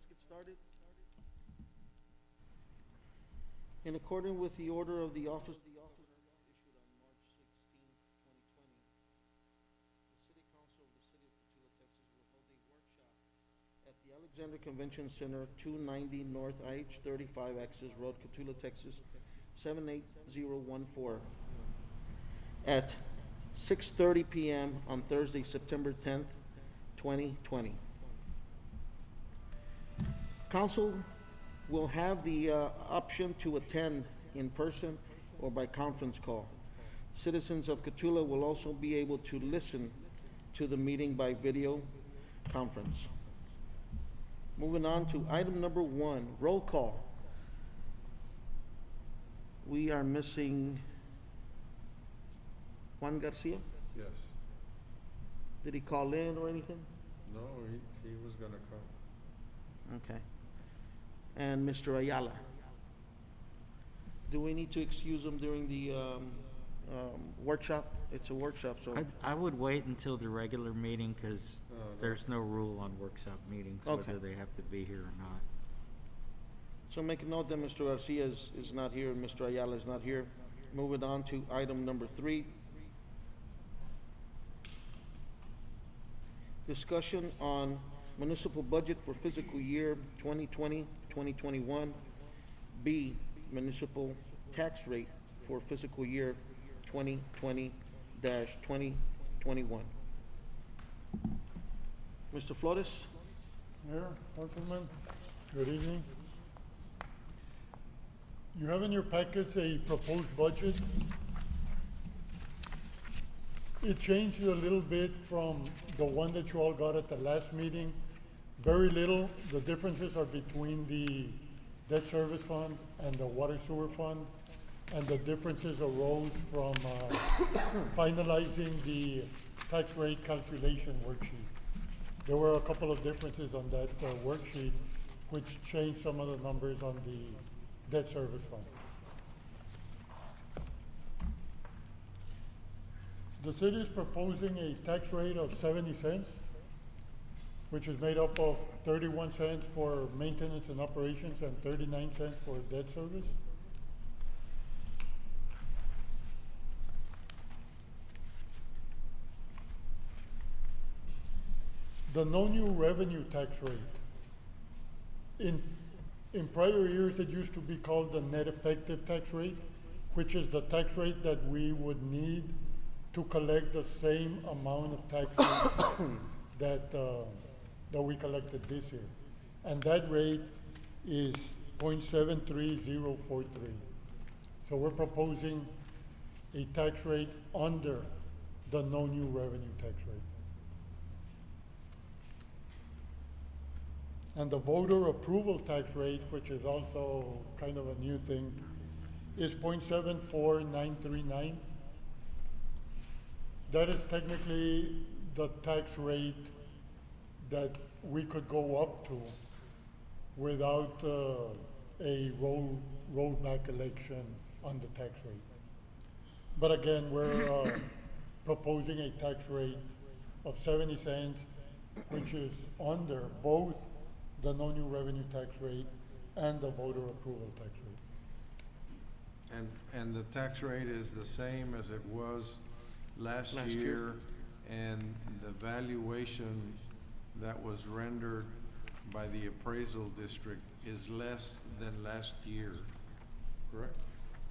let's get started. In accordance with the order of the office issued on March 16th, 2020, the City Council of the City of Cotulla, Texas will hold a workshop at the Alexander Convention Center, 290 North IH 35 Access Road, Cotulla, Texas, 78014, at 6:30 p.m. on Thursday, September 10th, 2020. Council will have the option to attend in person or by conference call. Citizens of Cotulla will also be able to listen to the meeting by video conference. Moving on to item number 1, roll call. We are missing Juan Garcia. Yes. Did he call in or anything? No, he was gonna come. Okay. And Mr. Ayala. Do we need to excuse him during the workshop? It's a workshop, so. I would wait until the regular meeting, because No. there's no rule on workshop meetings, Okay. whether they have to be here or not. So make a note that Mr. Garcia is not here and Mr. Ayala is not here. Moving on to item number 3. Discussion on municipal budget for fiscal year 2020, 2021. B, municipal tax rate for fiscal year 2020-2021. Mr. Flores? Mayor, Councilman, good evening. You have in your packets a proposed budget. It changed a little bit from the one that you all got at the last meeting. Very little. The differences are between the debt service fund and the water sewer fund, and the differences arose from finalizing the tax rate calculation worksheet. There were a couple of differences on that worksheet, which changed some of the numbers on the debt service fund. The city is proposing a tax rate of 70 cents, which is made up of 31 cents for maintenance and operations and 39 cents for debt service. The no new revenue tax rate. In prior years, it used to be called the net effective tax rate, which is the tax rate that we would need to collect the same amount of taxes that we collected this year. And that rate is 0.73043. So we're proposing a tax rate under the no new revenue tax rate. And the voter approval tax rate, which is also kind of a new thing, is 0.74939. That is technically the tax rate that we could go up to without a rollback election on the tax rate. But again, we're proposing a tax rate of 70 cents, which is under both the no new revenue tax rate and the voter approval tax rate. And the tax rate is the same as it was last Last year, year. and the valuation that was rendered by the appraisal district is less than last year, correct?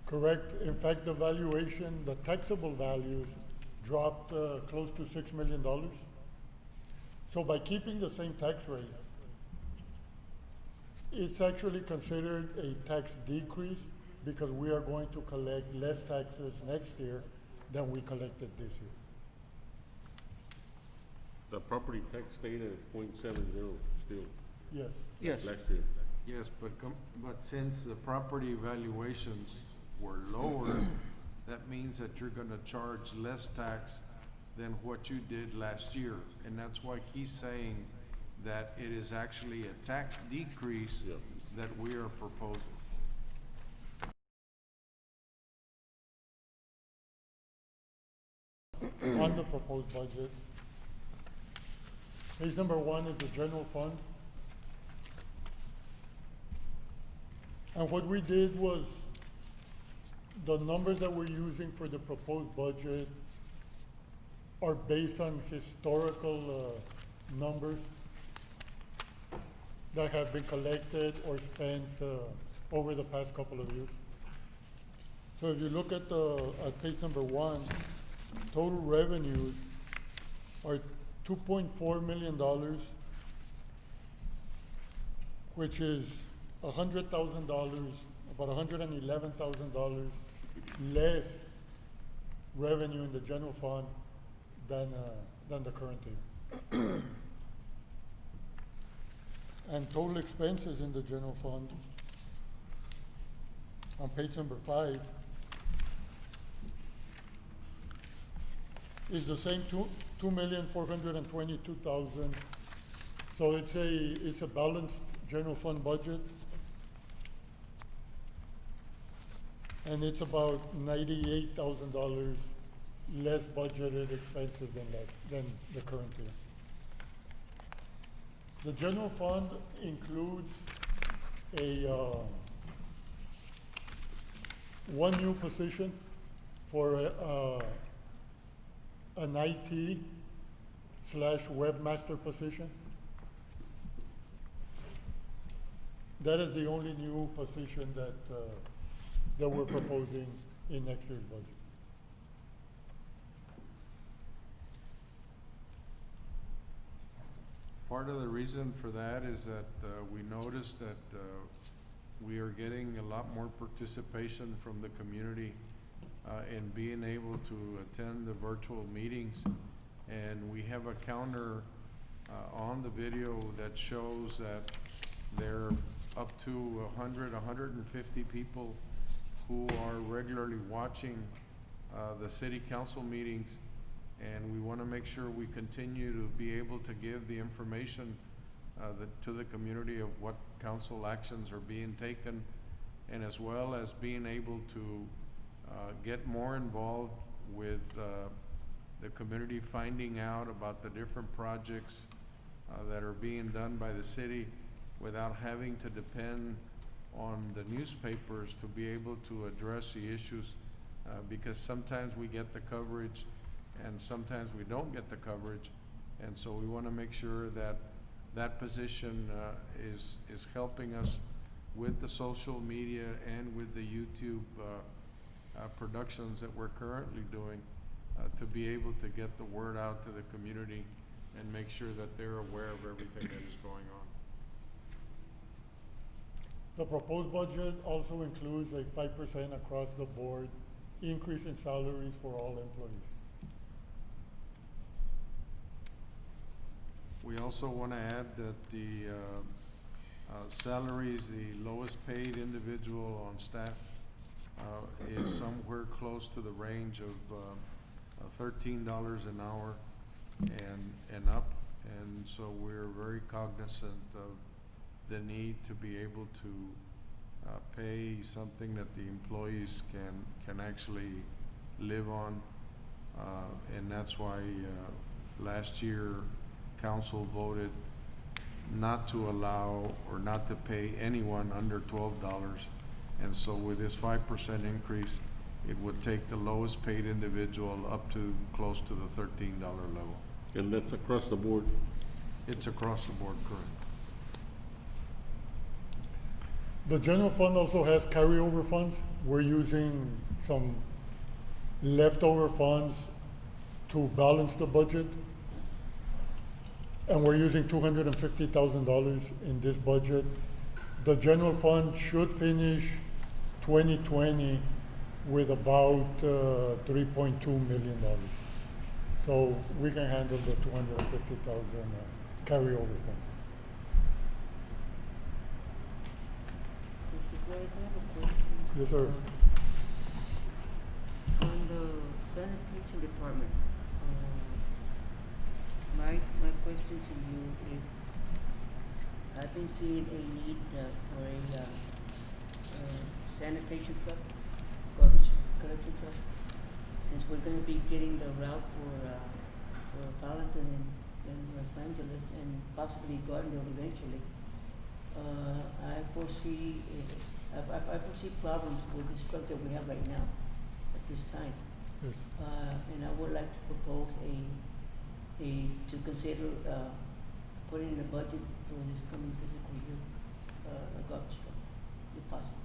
Correct. In fact, the valuation, the taxable values dropped close to $6 million. So by keeping the same tax rate, it's actually considered a tax decrease because we are going to collect less taxes next year than we collected this year. The property tax stayed at 0.70 still, Yes. Yes. last year. Yes, but since the property valuations were lower, that means that you're gonna charge less tax than what you did last year. And that's why he's saying that it is actually a tax decrease Yeah. that we are proposing. On the proposed budget, page number 1 is the general fund. And what we did was, the numbers that we're using for the proposed budget are based on historical numbers that have been collected or spent over the past couple of years. So if you look at page number 1, total revenues are $2.4 million, which is $100,000, about $111,000 less revenue in the general fund than the current year. And total expenses in the general fund on page number 5 is the same $2,422,000. So it's a balanced general fund budget. And it's about $98,000 less budgeted expenses than the current year. The general fund includes one new position for an IT/webmaster position. That is the only new position that we're proposing in next year's budget. Part of the reason for that is that we noticed that we are getting a lot more participation from the community in being able to attend the virtual meetings. And we have a counter on the video that shows that there are up to 100, 150 people who are regularly watching the city council meetings. And we want to make sure we continue to be able to give the information to the community of what council actions are being taken, and as well as being able to get more involved with the community, finding out about the different projects that are being done by the city without having to depend on the newspapers to be able to address the issues, because sometimes we get the coverage and sometimes we don't get the coverage. And so we want to make sure that that position is helping us with the social media and with the YouTube productions that we're currently doing to be able to get the word out to the community and make sure that they're aware of everything that is going on. The proposed budget also includes a 5% across the board increase in salaries for all employees. We also want to add that the salaries, the lowest paid individual on staff is somewhere close to the range of $13 an hour and up. And so we're very cognizant of the need to be able to pay something that the employees can actually live on. And that's why last year council voted not to allow or not to pay anyone under $12. And so with this 5% increase, it would take the lowest paid individual up to close to the $13 level. And that's across the board. It's across the board, correct. The general fund also has carryover funds. We're using some leftover funds to balance the budget. And we're using $250,000 in this budget. The general fund should finish 2020 with about $3.2 million. So we can handle the $250,000 carryover fund. Mr. Grace, I have a question. Yes, sir. On the sanitation department, my question to you is, I've been seeing a need for a sanitation truck, garbage collection truck, since we're gonna be getting the route for Farrington and Los Angeles and possibly Gardendale eventually. I foresee, I foresee problems with this truck that we have right now at this time. Yes. And I would like to propose to consider, putting in a budget for this coming physical year, a garbage truck, if possible.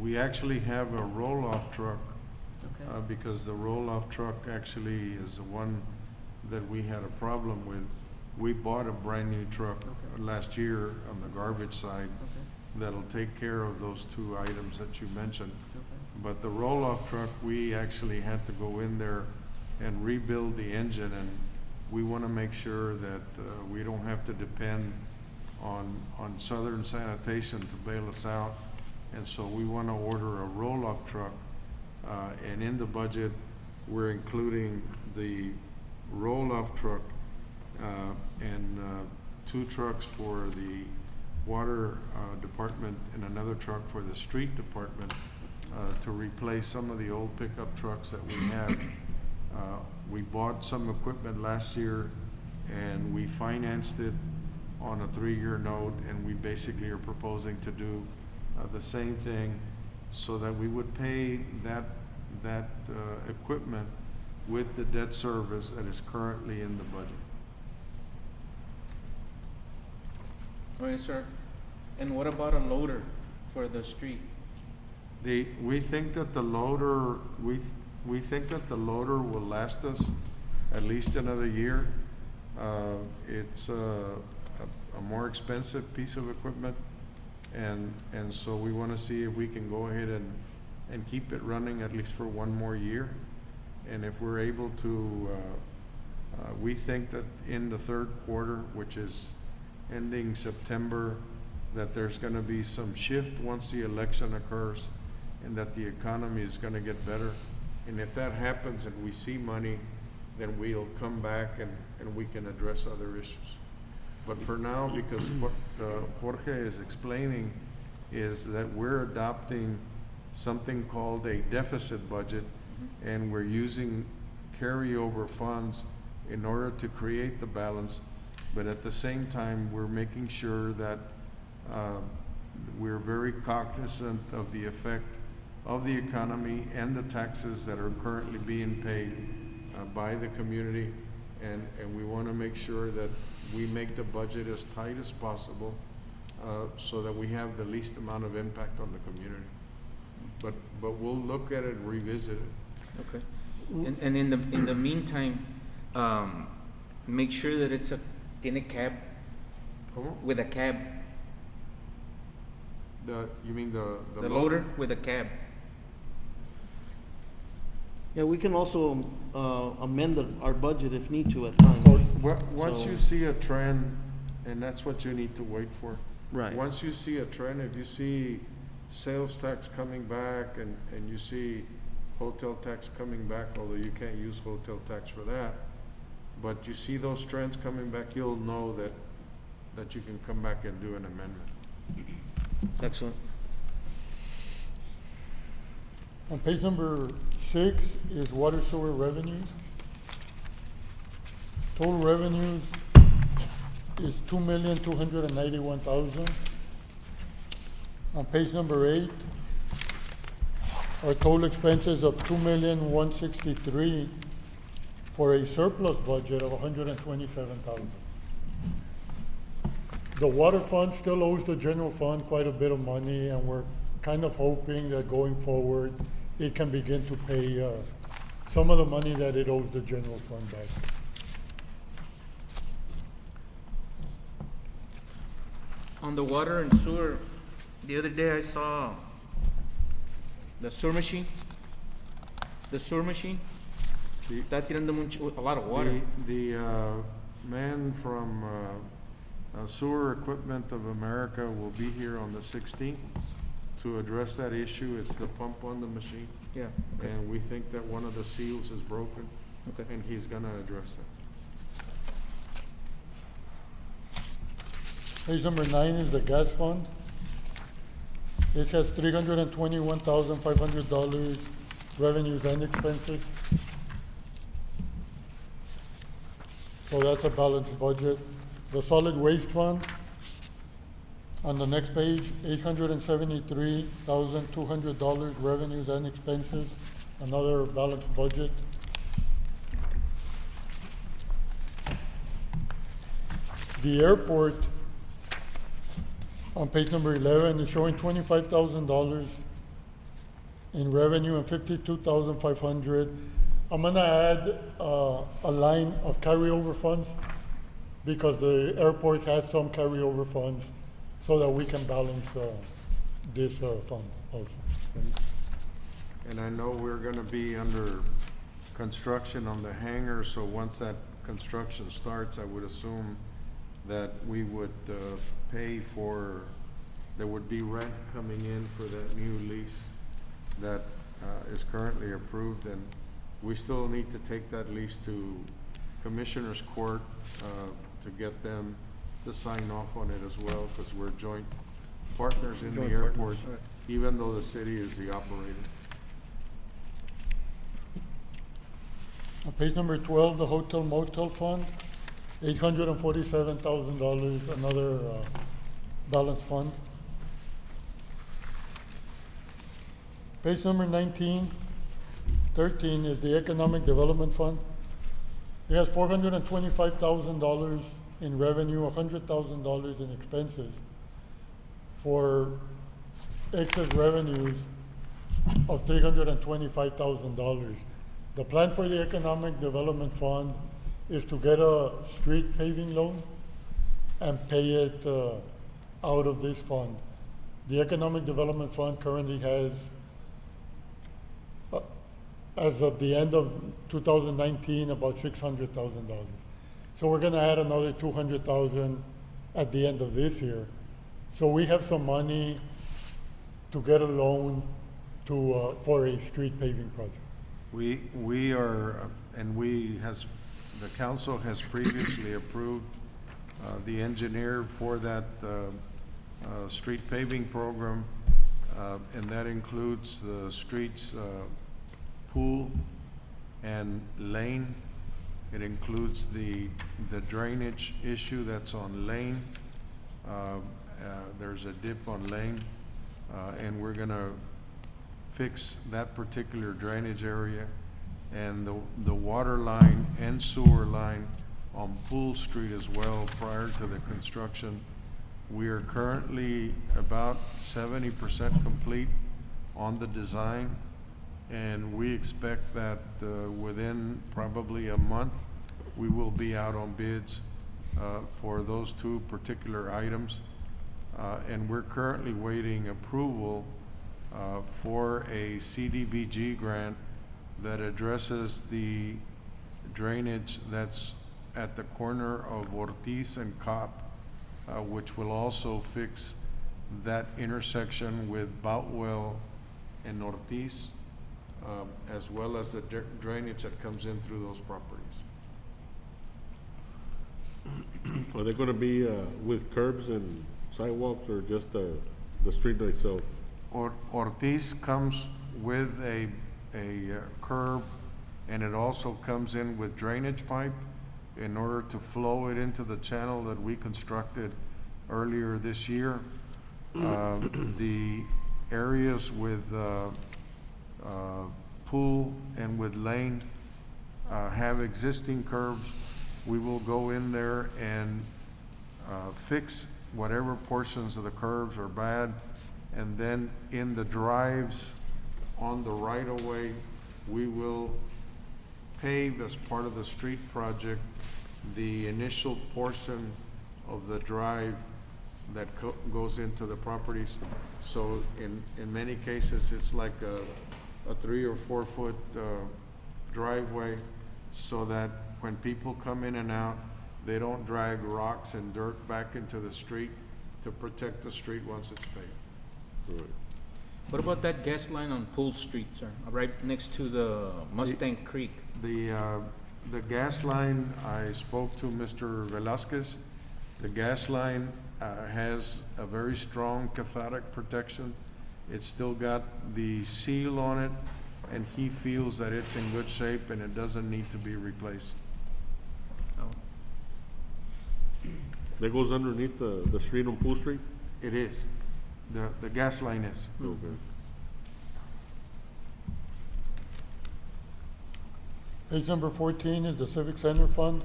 We actually have a roll-off truck, Okay? because the roll-off truck actually is the one that we had a problem with. We bought a brand-new truck Okay. last year on the garbage side Okay, that'll take care of those two items that you mentioned. okay, But the roll-off truck, we actually had to go in there and rebuild the engine, and we want to make sure that we don't have to depend on Southern Sanitation to bail us out. And so we want to order a roll-off truck, and in the budget, we're including the roll-off truck and two trucks for the water department and another truck for the street department to replace some of the old pickup trucks that we have. We bought some equipment last year and we financed it on a 3-year note, and we basically are proposing to do the same thing so that we would pay that equipment with the debt service that is currently in the budget. Okay, sir. And what about a loader for the street? We think that the loader, we think that the loader will last us at least another year. It's a more expensive piece of equipment, and so we want to see if we can go ahead and keep it running at least for one more year. And if we're able to, we think that in the third quarter, which is ending September, that there's going to be some shift once the election occurs, and that the economy is going to get better. And if that happens and we see money, then we'll come back and we can address other issues. But for now, because what Jorge is explaining is that we're adopting something called a deficit budget, and we're using carryover funds in order to create the balance. But at the same time, we're making sure that we're very cognizant of the effect of the economy and the taxes that are currently being paid by the community. And we want to make sure that we make the budget as tight as possible so that we have the least amount of impact on the community. But we'll look at it and revisit it. Okay. And in the meantime, make sure that it's tiene cab, ¿Cómo? with a cab. You mean the The loader with a cab. Yeah, we can also amend our budget if need to at times. Once So- you see a trend, and that's what you need to wait for. Right. Once you see a trend, if you see sales tax coming back and you see hotel tax coming back, although you can't use hotel tax for that, but you see those trends coming back, you'll know that you can come back and do an amendment. Excellent. On page number 6 is water sewer revenues. Total revenues is $2,291,000. On page number 8, our total expenses of $2,163,000 for a surplus budget of $127,000. The water fund still owes the general fund quite a bit of money, and we're kind of hoping that going forward, it can begin to pay some of the money that it owes the general fund back. On the water and sewer, the other day I saw the sewer machine. The sewer machine The- está tirando a lot of water. The man from Sewer Equipment of America will be here on the 16th to address that issue. It's the pump on the machine, Yeah. Okay. and we think that one of the seals is broken, Okay. and he's gonna address that. Page number 9 is the gas fund. It has $321,500 revenues and expenses. So that's a balanced budget. The solid waste fund On the next page, $873,200 revenues and expenses, another balanced budget. The airport, on page number 11, is showing $25,000 in revenue and 52,500. I'm gonna add a line of carryover funds because the airport has some carryover funds so that we can balance this fund also. And I know we're gonna be under construction on the hangar, so once that construction starts, I would assume that we would pay for, there would be rent coming in for that new lease that is currently approved, and we still need to take that lease to Commissioners Court to get them to sign off on it as well, because we're joint partners in the airport, even though the city is the operator. On page number 12, the hotel motel fund, $847,000, another balanced fund. Page number 13 is the economic development fund. It has $425,000 in revenue, $100,000 in expenses for excess revenues of $325,000. The plan for the economic development fund is to get a street paving loan and pay it out of this fund. The economic development fund currently has, as of the end of 2019, about $600,000. So we're gonna add another 200,000 at the end of this year. So we have some money to get a loan to, for a street paving project. We are, and the council has previously approved the engineer for that street paving program, and that includes the streets, pool and lane. It includes the drainage issue that's on lane. There's a dip on lane, and we're gonna fix that particular drainage area, and the water line and sewer line on Pool Street as well prior to the construction. We are currently about 70% complete on the design, and we expect that within probably a month, we will be out on bids for those two particular items. And we're currently waiting approval for a CDBG grant that addresses the drainage that's at the corner of Ortiz and Cop, which will also fix that intersection with Boutwell and Ortiz, as well as the drainage that comes in through those properties. Are they gonna be, with curbs and sidewalks, or just, the street itself? Ortiz comes with a curb, and it also comes in with drainage pipe in order to flow it into the channel that we constructed earlier this year. The areas with Pool and with Lane have existing curbs. We will go in there and fix whatever portions of the curbs are bad, and then in the drives on the right-of-way, we will pave as part of the street project the initial portion of the drive that goes into the properties. So in many cases, it's like a 3 or 4 foot driveway, so that when people come in and out, they don't drag rocks and dirt back into the street, to protect the street once it's paved. Right. What about that gas line on Pool Street, sir? Right next to the Mustang Creek? The gas line, I spoke to Mr. Velasquez. The gas line has a very strong cathodic protection. It's still got the seal on it, and he feels that it's in good shape and it doesn't need to be replaced. Oh. That goes underneath the street on Pool Street? It is. The gas line is. Okay. Page number 14 is the Civic Center Fund,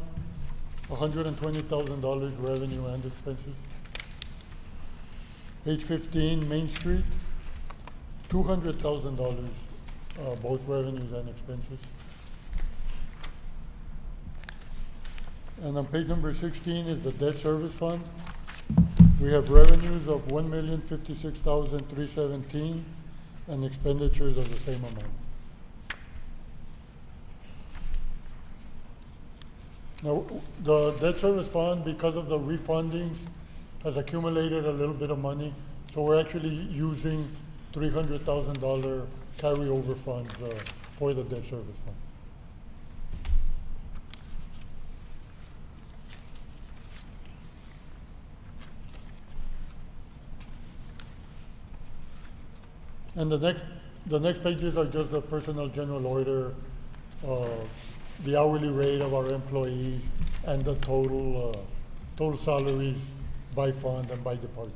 $120,000 revenue and expenses. Page 15, Main Street, $200,000, both revenues and expenses. And on page number 16 is the Debt Service Fund. We have revenues of $1,056,317 and expenditures of the same amount. Now, the debt service fund, because of the refundings, has accumulated a little bit of money, so we're actually using $300,000 carryover funds for the debt service fund. And the next pages are just the personnel general order, the hourly rate of our employees, and the total salaries by fund and by department.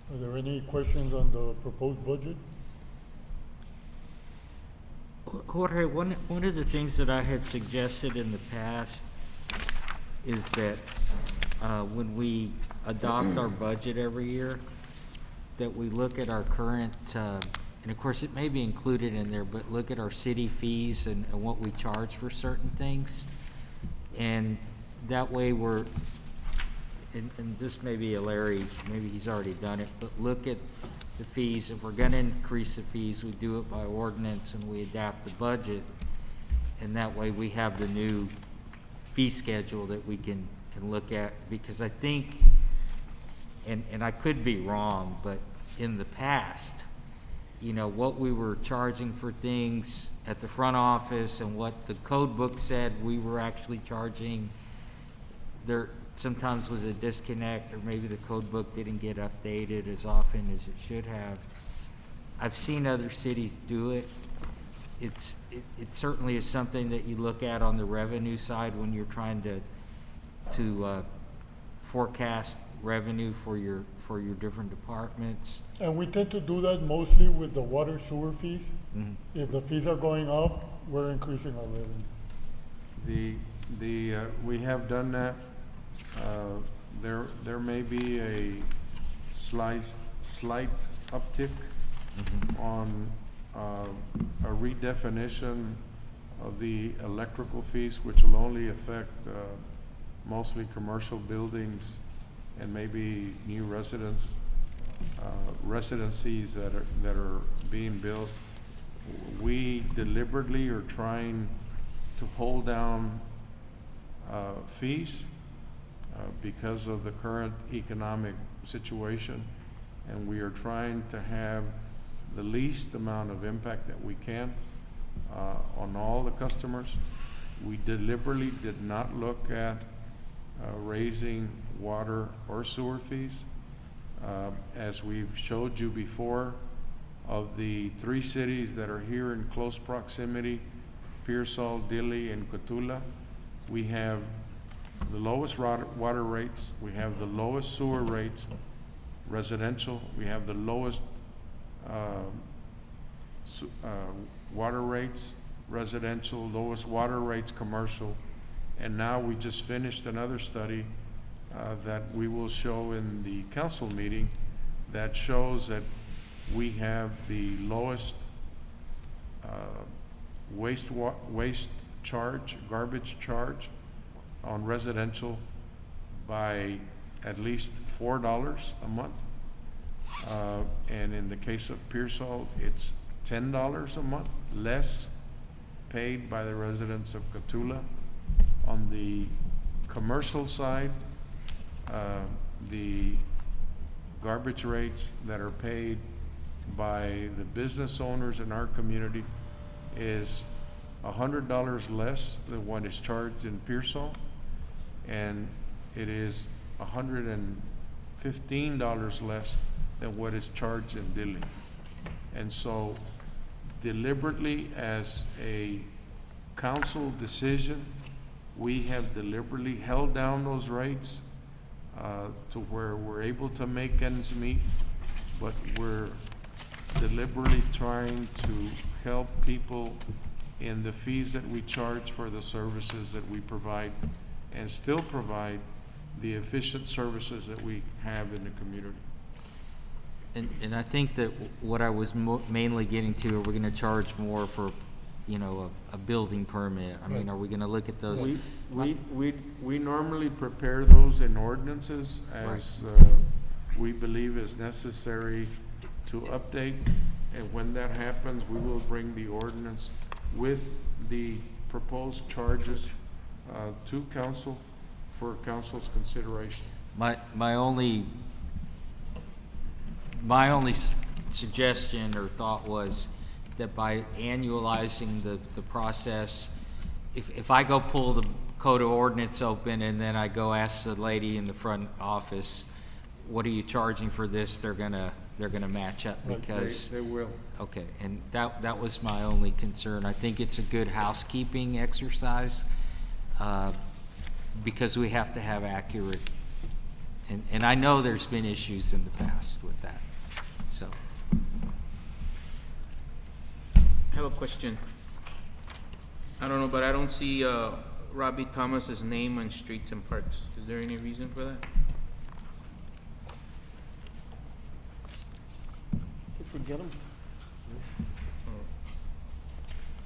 Are there any questions on the proposed budget? Jorge, one of the things that I had suggested in the past is that when we adopt our budget every year, that we look at our current, and of course it may be included in there, but look at our city fees and what we charge for certain things. And that way we're, and this may be a Larry, maybe he's already done it, but look at the fees. If we're gonna increase the fees, we do it by ordinance and we adapt the budget. And that way we have the new fee schedule that we can look at. Because I think, and I could be wrong, but in the past, you know, what we were charging for things at the front office and what the code book said we were actually charging, there sometimes was a disconnect, or maybe the code book didn't get updated as often as it should have. I've seen other cities do it. It certainly is something that you look at on the revenue side when you're trying to forecast revenue for your different departments. And we tend to do that mostly with the water sewer fees. Mhm. If the fees are going up, we're increasing our revenue. We have done that. There may be a slight uptick on a redefinition of the electrical fees, which will only affect mostly commercial buildings and maybe new residencies that are being built. We deliberately are trying to hold down fees because of the current economic situation, and we are trying to have the least amount of impact that we can on all the customers. We deliberately did not look at raising water or sewer fees. As we've showed you before, of the 3 cities that are here in close proximity, Pearsall, Dilley, and Cotulla, we have the lowest water rates, we have the lowest sewer rates, residential, we have the lowest water rates, residential, lowest water rates, commercial, and now we just finished another study that we will show in the council meeting that shows that we have the lowest waste charge, garbage charge on residential by at least $4 a month. And in the case of Pearsall, it's $10 a month less paid by the residents of Cotulla. On the commercial side, the garbage rates that are paid by the business owners in our community is $100 less than what is charged in Pearsall, and it is $150 $15 less than what is charged in Dilley. And so deliberately, as a council decision, we have deliberately held down those rates to where we're able to make ends meet, but we're deliberately trying to help people in the fees that we charge for the services that we provide, and still provide the efficient services that we have in the community. And I think that what I was mainly getting to, are we gonna charge more for, you know, a building permit? I mean, Right. are we gonna look at those? We normally prepare those in ordinances as we believe is necessary to update. And when that happens, we will bring the ordinance with the proposed charges to council for council's consideration. My only suggestion or thought was that by annualizing the process, if I go pull the code of ordinance open and then I go ask the lady in the front office, what are you charging for this? They're gonna match up Right. because. They will. Okay, and that was my only concern. I think it's a good housekeeping exercise, because we have to have accurate, and I know there's been issues in the past with that, so. I have a question. I don't know, but I don't see Robbie Thomas's name on streets and parks. Is there any reason for that? Forget them.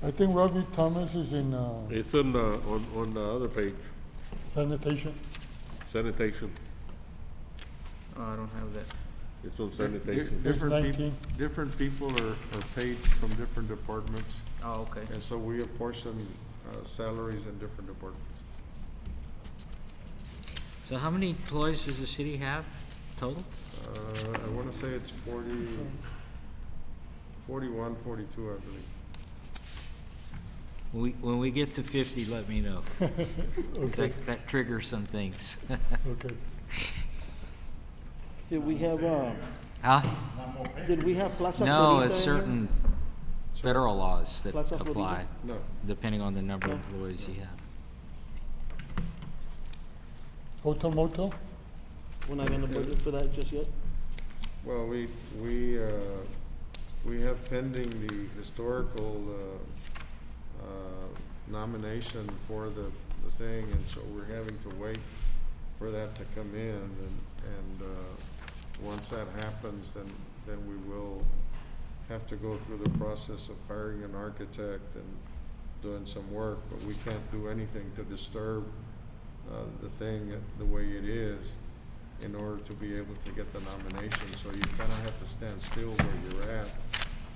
I think Robbie Thomas is in It's on the other page, sanitation. sanitation. Oh, I don't have that. It's on sanitation. Different 19. different people are paid from different departments, Oh, okay. and so we apportion salaries in different departments. So how many employees does the city have total? I wanna say it's 41, 42, I believe. When we get to 50, let me know. 'Cause Okay, that triggers some things. okay. Did we have, Huh? did we have Plaza No, Florida it's in here? certain federal laws that Plaza Florida? apply, No, depending on the number of employees you have. Hotel motel? We're not gonna budget for that just yet? well, we have pending the historical nomination for the thing, and so we're having to wait for that to come in, and once that happens, then we will have to go through the process of hiring an architect and doing some work, but we can't do anything to disturb the thing the way it is in order to be able to get the nomination. So you kind of have to stand still where you're at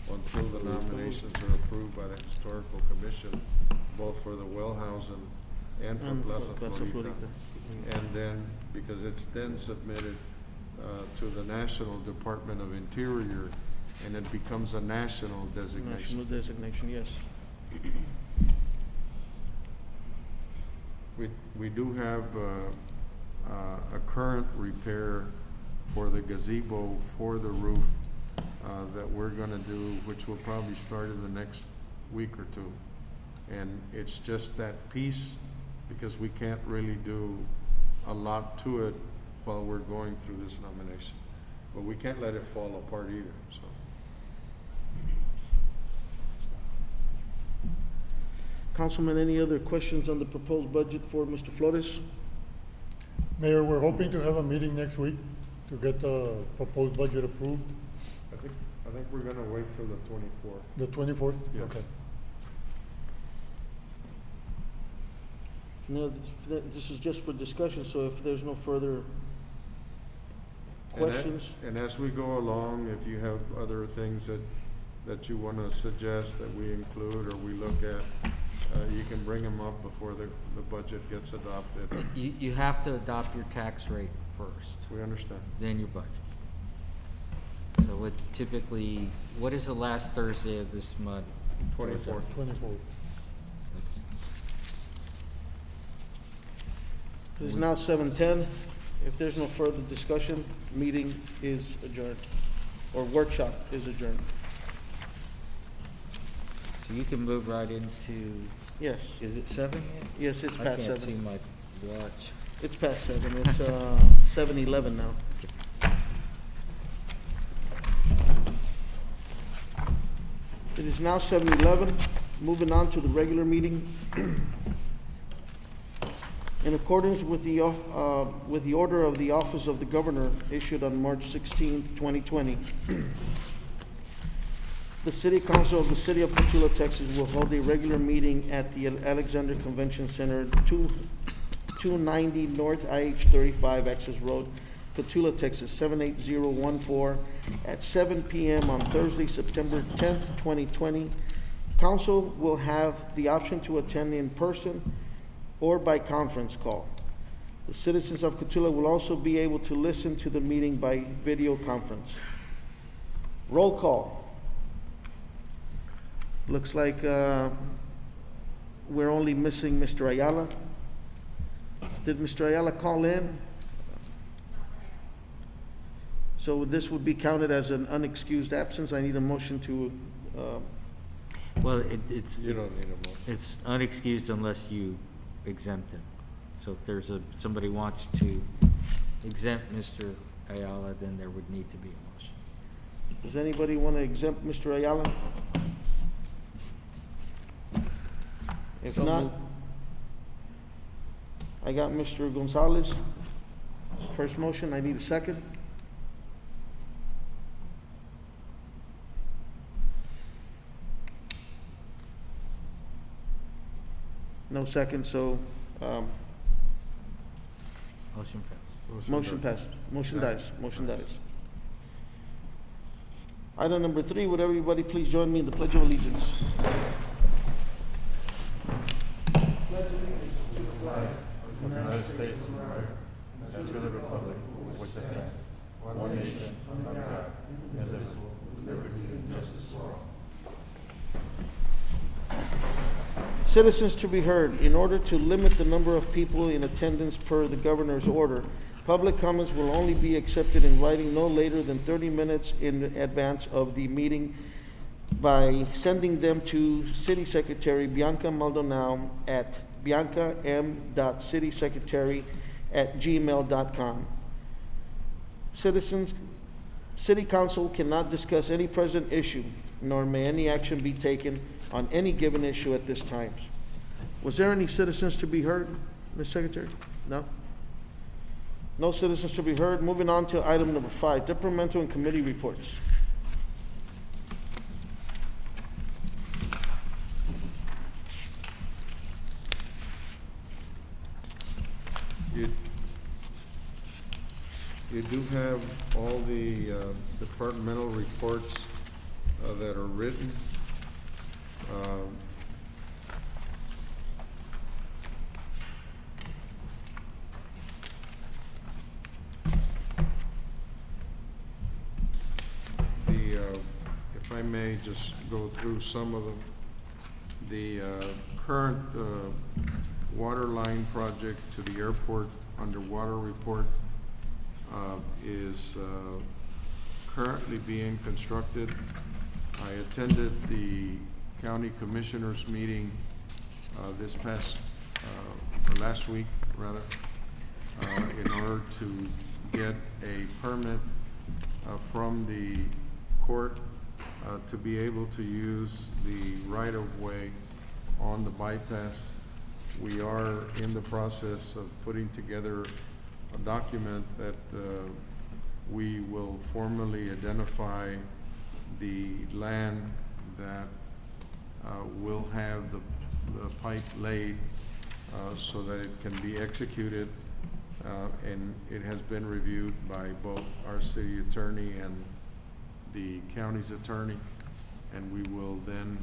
until the nominations are approved by the historical commission, both for the Wellhausen and for Plaza Florida. And then, because it's then submitted to the National Department of Interior, and it becomes a national designation. National designation, yes. We do have a current repair for the gazebo for the roof that we're gonna do, which will probably start in the next week or two. And it's just that piece, because we can't really do a lot to it while we're going through this nomination. But we can't let it fall apart either, so. Councilman, any other questions on the proposed budget for Mr. Flores? Mayor, we're hoping to have a meeting next week to get the proposed budget approved, I think we're gonna wait till the 24th. the 24th? Yes. Okay. No, this is just for discussion, so if there's no further questions, And as we go along, if you have other things that you wanna suggest that we include or we look at, you can bring them up before the budget gets adopted. You have to adopt your tax rate first, We understand. then your budget. So what typically, what is the last Thursday of this month? 24th. 24th. it's now 7:10. If there's no further discussion, meeting is adjourned, or workshop is adjourned. So you can move right into, Yes, is it 7 yet? yes, it's I past can't see 7. my watch. It's past 7, it's 7:11 now. It is now 7:11, moving on to the regular meeting. In accordance with the order of the Office of the Governor issued on March 16th, 2020, the City Council of the City of Cotulla, Texas will hold a regular meeting at the Alexander Convention Center, 290 North IH 35 Access Road, Cotulla, Texas, 78014, at 7 p.m. on Thursday, September 10th, 2020. Council will have the option to attend in person or by conference call. The citizens of Cotulla will also be able to listen to the meeting by video conference. Roll call. Looks like we're only missing Mr. Ayala. Did Mr. Ayala call in? So this would be counted as an unexcused absence. I need a motion to, Well, it's, You don't need a motion. it's unexcused unless you exempt him. So if there's somebody wants to exempt Mr. Ayala, then there would need to be a motion. does anybody want to exempt Mr. Ayala? If So not, moved. I got Mr. Gonzalez. First motion, I need a second. No second, so, Motion fails. motion passes. Motion dies. Motion dies. Item number 3, would everybody please join me in the Pledge of Allegiance? United States of America, and to the republic which stands one nation, under God, indivisible, with liberty and justice for all. Citizens to be heard. In order to limit the number of people in attendance per the governor's order, public comments will only be accepted in writing no later than 30 minutes in advance of the meeting by sending them to City Secretary Bianca Maldonado at biancam.citysecretary@gmail.com. City Council cannot discuss any present issue, nor may any action be taken on any given issue at this time. Was there any citizens to be heard, Ms. Secretary? No? No citizens to be heard. Moving on to item number 5, departmental and committee reports. You do have all the departmental reports that are written. If I may just go through some of them. The current water line project to the airport underwater report is currently being constructed. I attended the county commissioners meeting this past, or last week rather, in order to get a permit from the court to be able to use the right-of-way on the bypass. We are in the process of putting together a document that we will formally identify the land that will have the pipe laid so that it can be executed, and it has been reviewed by both our city attorney and the county's attorney, and we will then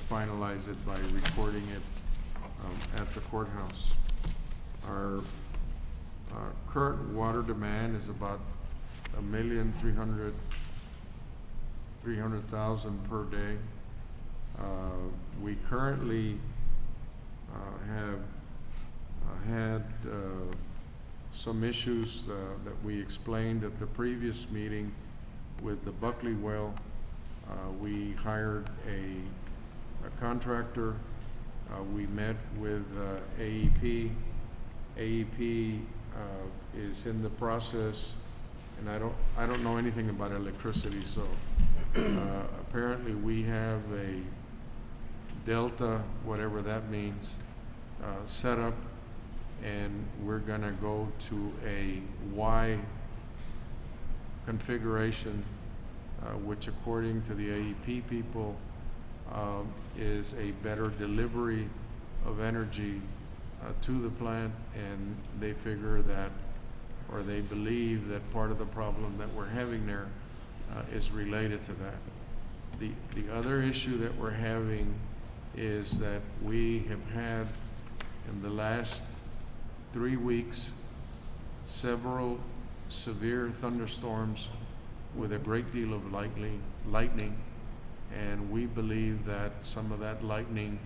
finalize it by recording it at the courthouse. Our current water demand is about 1,300,000 per day. We currently have had some issues that we explained at the previous meeting with the Buckley well. We hired a contractor. We met with AEP. AEP is in the process, and I don't know anything about electricity, so apparently we have a delta, whatever that means, set up, and we're gonna go to a Y configuration, which according to the AEP people is a better delivery of energy to the plant, and they figure that, or they believe that part of the problem that we're having there is related to that. The other issue that we're having is that we have had in the last 3 weeks several severe thunderstorms with a great deal of lightning, and we believe that some of that lightning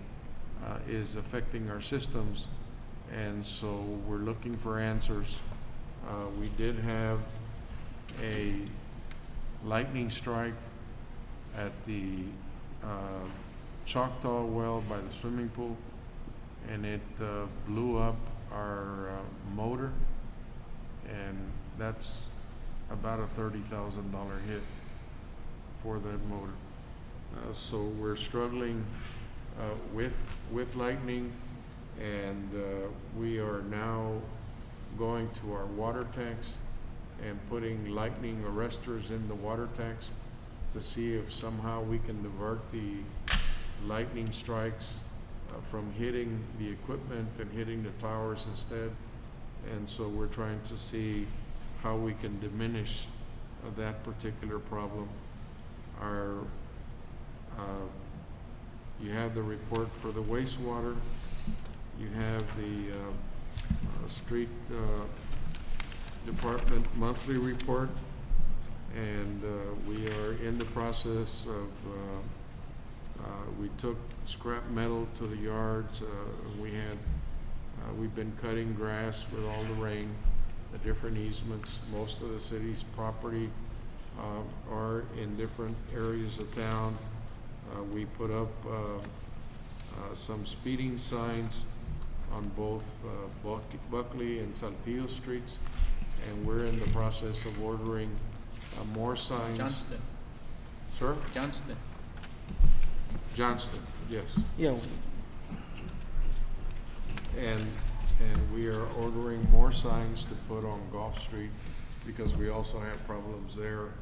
is affecting our systems, and so we're looking for answers. We did have a lightning strike at the Choctaw well by the swimming pool, and it blew up our motor, and that's about a $30,000 hit for that motor. So we're struggling with lightning, and we are now going to our water tanks and putting lightning arresters in the water tanks to see if somehow we can divert the lightning strikes from hitting the equipment and hitting the towers instead. And so we're trying to see how we can diminish that particular problem. You have the report for the wastewater. You have the street department monthly report, and we are in the process of we took scrap metal to the yards. We've been cutting grass with all the rain, the different easements. Most of the city's property are in different areas of town. We put up some speeding signs on both Buckley and Saltillo streets, and we're in the process of ordering more signs. Johnston. Sir? Johnston. Johnston, yes. Yeah, And we are ordering more signs to put on Gulf Street, because we also have problems there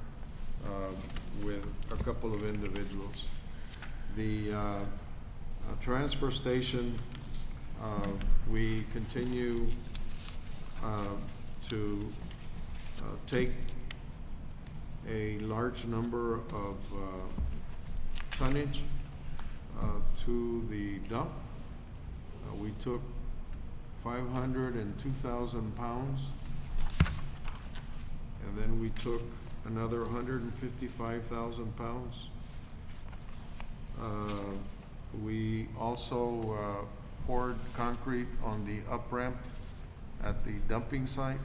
with a couple of individuals. The transfer station, we continue to take a large number of tonnage to the dump. We took 502,000 pounds, and then we took another 155,000 pounds. We also poured concrete on the up ramp at the dumping site,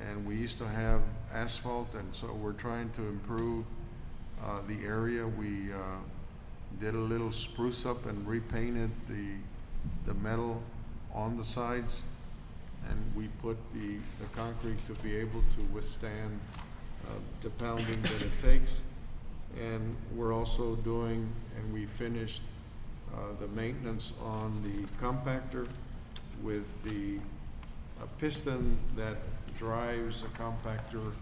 and we used to have asphalt, and so we're trying to improve the area. We did a little spruce up and repainted the metal on the sides, and we put the concrete to be able to withstand the pounding that it takes. And we're also doing, and we finished the maintenance on the compactor with the piston that drives a compactor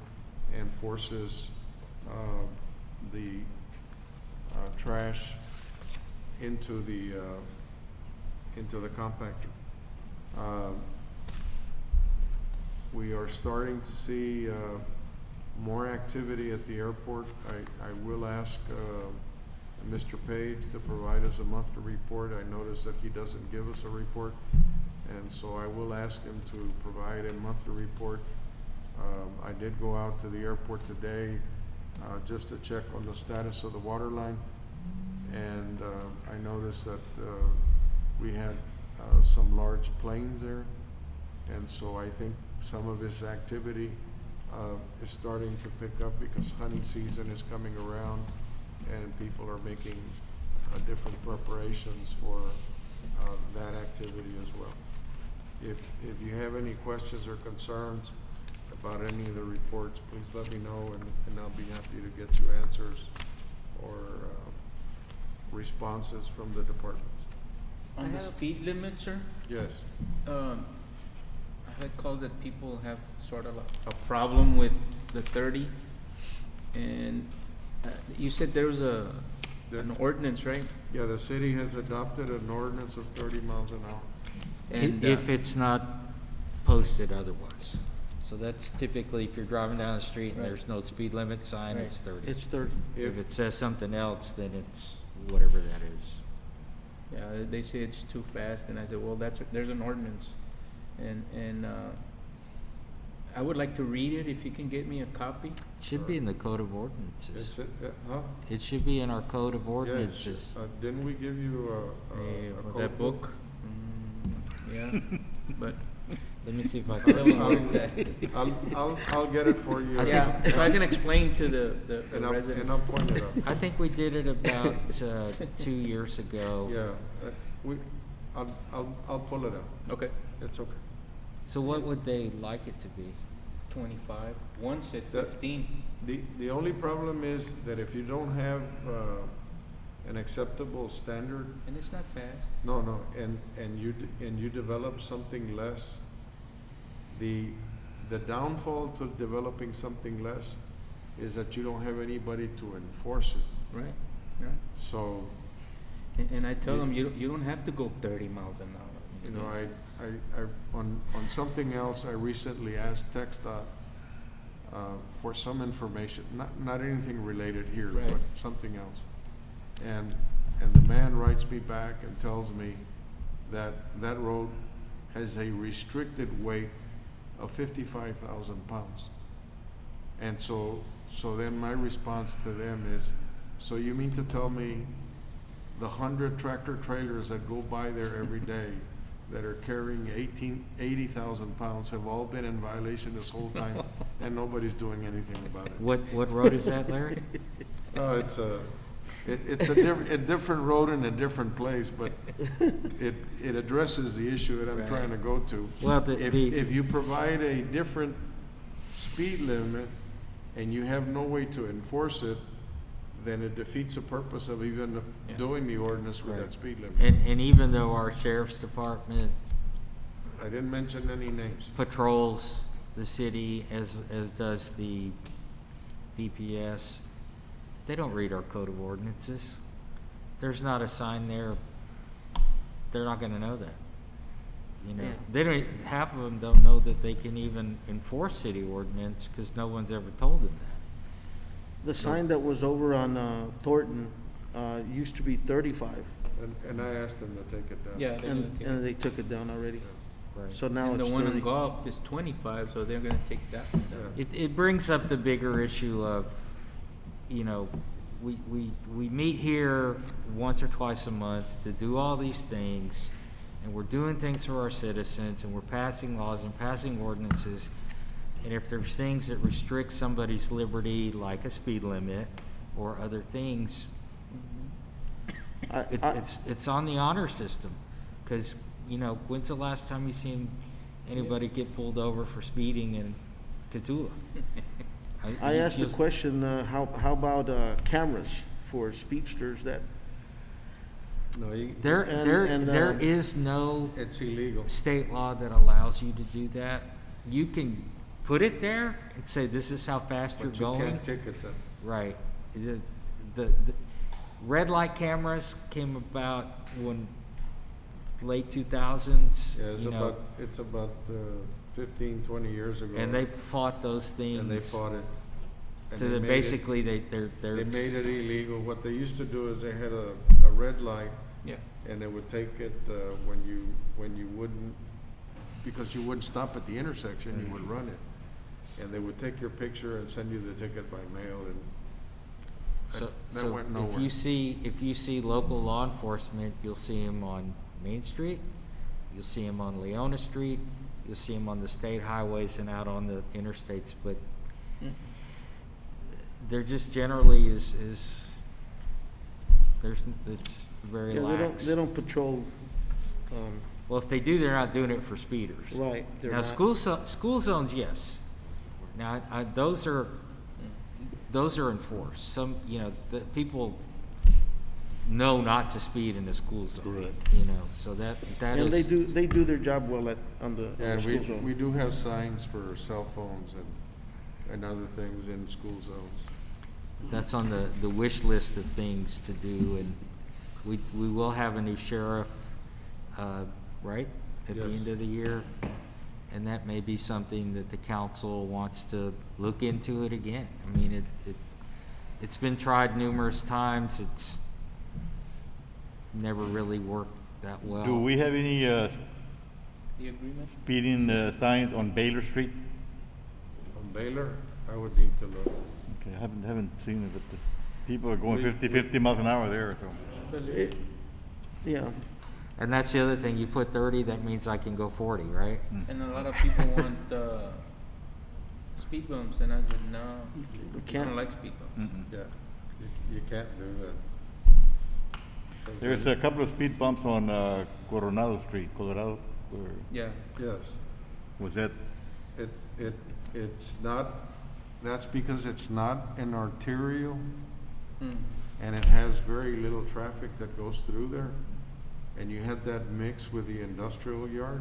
and forces the trash into the compactor. We are starting to see more activity at the airport. I will ask Mr. Page to provide us a monthly report. I noticed that he doesn't give us a report, and so I will ask him to provide a monthly report. I did go out to the airport today just to check on the status of the water line, and I noticed that we had some large planes there, and so I think some of his activity is starting to pick up because hunting season is coming around and people are making different preparations for that activity as well. If you have any questions or concerns about any of the reports, please let me know, and I'll be happy to get you answers or responses from the departments. On the speed limit, sir, Yes. I had calls that people have sort of a problem with the 30. And you said there was an ordinance, right? Yeah, the city has adopted an ordinance of 30 miles an hour. And If it's not posted otherwise. So that's typically if you're driving down the street and Right. there's no speed limit sign, it's 30. It's 30. If it says something else, then it's whatever that is. yeah, they say it's too fast, and I said, well, there's an ordinance, and I would like to read it if you can get me a copy. Should be in the code of ordinances. It's, huh? It should be in our code of Yes. ordinances. Didn't we give you a code That book. Yeah, but Let me see if I I can. don't know exactly. I'll get it for you. Yeah, if I can explain to the And I'll residents. point it out. I think we did it about 2 years ago. Yeah, I'll pull it out. Okay, It's okay. So what would they like it to be? 25. One said That- 15. The only problem is that if you don't have an acceptable standard, And it's not fast. no, and you develop something less, the downfall to developing something less is that you don't have anybody to enforce it. Right, right. So, And I tell them, you don't have to go 30 miles an hour. you know, I on something else, I recently asked TxDOT for some information, not anything related here, Right. but something else. And the man writes me back and tells me that that road has a restricted weight of 55,000 pounds. And so then my response to them is, so you mean to tell me the 100 tractor trailers that go by there every day that are carrying 80,000 pounds have all been in violation this whole time and nobody's doing anything about it? What road is that, Larry? It's a different road in a different place, but it addresses the issue that I'm Right. trying to go to. Well, If you provide a different speed limit and you have no way to enforce it, then it defeats the purpose of even Yeah. doing the ordinance with Right. that speed limit. And even though our sheriff's department I didn't mention any names. patrols the city as does the DPS, they don't read our code of ordinances. There's not a sign there. They're not gonna know that. You know, Yeah. they don't, half of them don't know that they can even enforce city ordinance because no one's ever told them that. The sign that was over on Thornton used to be 35, And I asked them to take it down. Yeah, they're gonna take it. and they took it down already. Right. So now And it's the one 30. in golf is 25, so they're gonna take that one down. It brings up the bigger issue of, you know, we meet here once or twice a month to do all these things, and we're doing things for our citizens, and we're passing laws and passing ordinances. And if there's things that restrict somebody's liberty, like a speed limit or other things, it's on the honor system. Because, you know, when's the last time you seen anybody get pulled over for speeding in Cotulla? I asked the question, how about cameras for speedsters that, No, There is no it's illegal. state law that allows you to do that. You can put it there and say, this is how fast you're But you going. can't ticket them. Right. The red light cameras came about when late 2000s, Yeah, you know, it's about 15, 20 years ago. and they fought those things. And they fought it. And So they that made basically They they're made it illegal. What they used to do is they had a red light Yeah. and they would take it when you wouldn't, because you wouldn't stop at the intersection, you would run it. And they would take your picture and send you the ticket by mail, and that went nowhere. if you see local law enforcement, you'll see them on Main Street, you'll see them on Leona Street, you'll see them on the state highways and out on the interstates, but they're just generally it's very Yeah, lax. they don't patrol, Well, if they do, they're not doing it for speeders. right, they're Now, not. school zones, yes. Now, those are enforced. Some, the people know not to speed in the school zone. Correct. So that And is. they do their job well on the And school zone. we do have signs for cell phones and other things in school zones. That's on the wish list of things to do, and we will have a new sheriff, right, at the Yes. end of the year, and that may be something that the council wants to look into it again. I mean, it's been tried numerous times. It's never really worked that well. Do we have any The agreement? speeding signs on Baylor Street? On Baylor, I would need to look. Okay, I haven't seen it, but the people are going We- 50 miles an hour there, so. It- Yeah, And that's the other thing. You put 30, that means I can go 40, right? And a lot of people want speed bumps, and I said, no, I can't. don't like speed bumps. Mm-mm. Yeah, you can't do that. 'Cause There's a couple of speed bumps on Coronado Street, Colorado, where, Yeah. Yes, was that, it's not, that's because it's not an arterial Mm. and it has very little traffic that goes through there. And you had that mix with the industrial yard,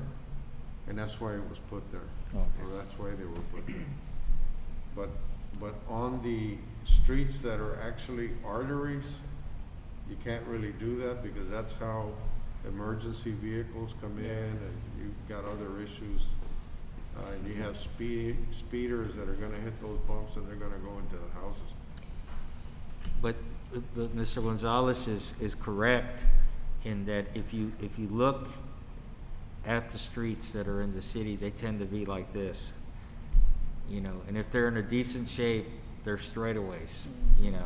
and that's why it was put there. Okay. Or that's why they were put there. But on the streets that are actually arteries, you can't really do that because that's how emergency vehicles come in and you've got other issues. And you have speeders that are gonna hit those bumps and they're gonna go into the houses. But Mr. Gonzalez is correct in that if you look at the streets that are in the city, they tend to be like this, and if they're in a decent shape, they're straightaways, Yeah.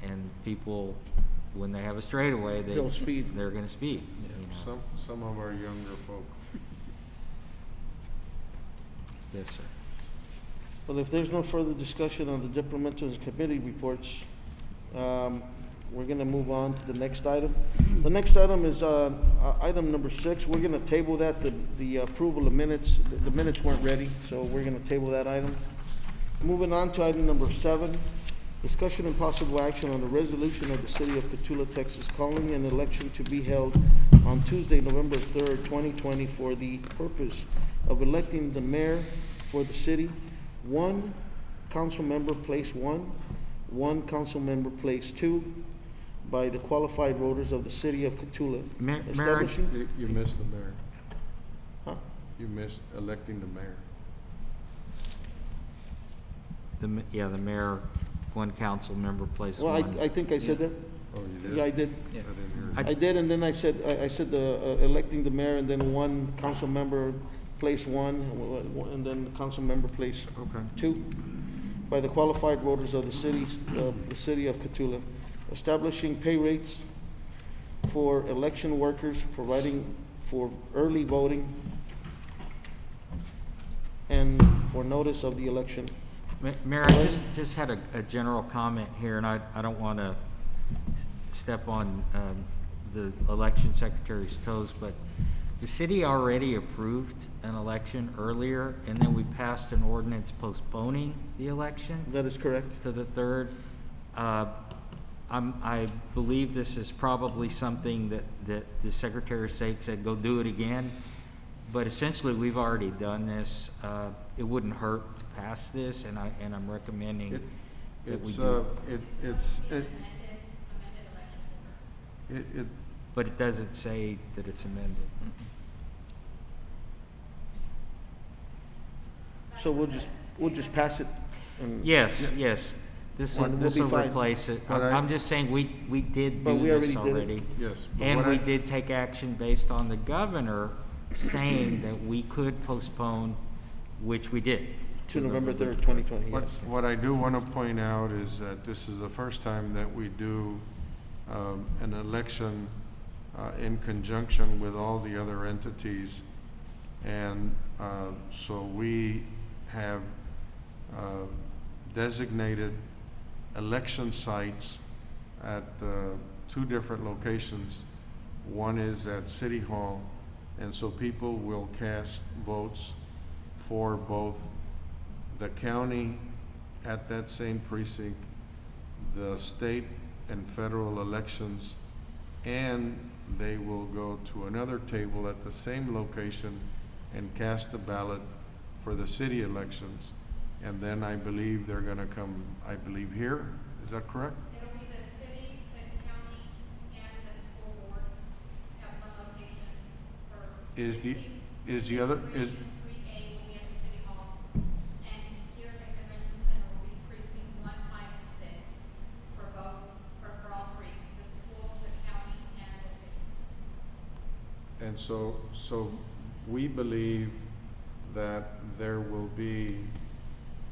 and people, when they have a straightaway, They'll speed. they're gonna speed, Some of our younger folk. Yes, sir. well, if there's no further discussion on the departmental committee reports, we're gonna move on to the next item. The next item is, item number 6. We're gonna table that, the approval of minutes. The minutes weren't ready, so we're gonna table that item. Moving on to item number 7, discussion and possible action on the resolution of the city of Cotulla, Texas, calling an election to be held on Tuesday, November 3rd, 2020, for the purpose of electing the mayor for the city, 1 council member, place 1 council member, place 2, by the qualified voters of the city of Cotulla. Mayor, Establishing, You missed the mayor. huh? You missed electing the mayor. the mayor, 1 council member, place Well, 1. I think I said that. Oh, you did? Yeah, I did. Yeah. I didn't hear. I did, and then I said the electing the mayor, and then 1 council member, place 1, and then the council member, place Okay. 2, by the qualified voters of the city of Cotulla, establishing pay rates for election workers, providing for early voting, and for notice of the election. Mayor, I just had a general comment here, and I don't want to step on the election secretary's toes, but the city already approved an election earlier, and then we passed an ordinance postponing the election That is correct. to the 3rd. I believe this is probably something that the Secretary of State said, go do it again. But essentially, we've already done this. It wouldn't hurt to pass this, and I'm recommending that we do. But it doesn't say that it's amended. So we'll just pass it. And Yes. This And we'll will be fine. replace it. But I'm just saying, we did But do we this already did it. already. Yes. but And what we I- did take action based on the governor saying that we could postpone, which we did. To November 3rd, 2020, yes. What I do want to point out is that this is the first time that we do an election in conjunction with all the other entities And so we have designated election sites at two different locations. One is at City Hall, and so people will cast votes for both the county at that same precinct, the state and federal elections, and they will go to another table at the same location and cast a ballot for the city elections. And then I believe they're gonna come, I believe here, is that correct? It'll be the city, the county, and the school board at one location for. Is the other, is, Precinct 3A will be at the city hall, and here at the convention center will be precinct 1, 5, and 6 for both, for all three, the school, the county, and the city. and so we believe that there will be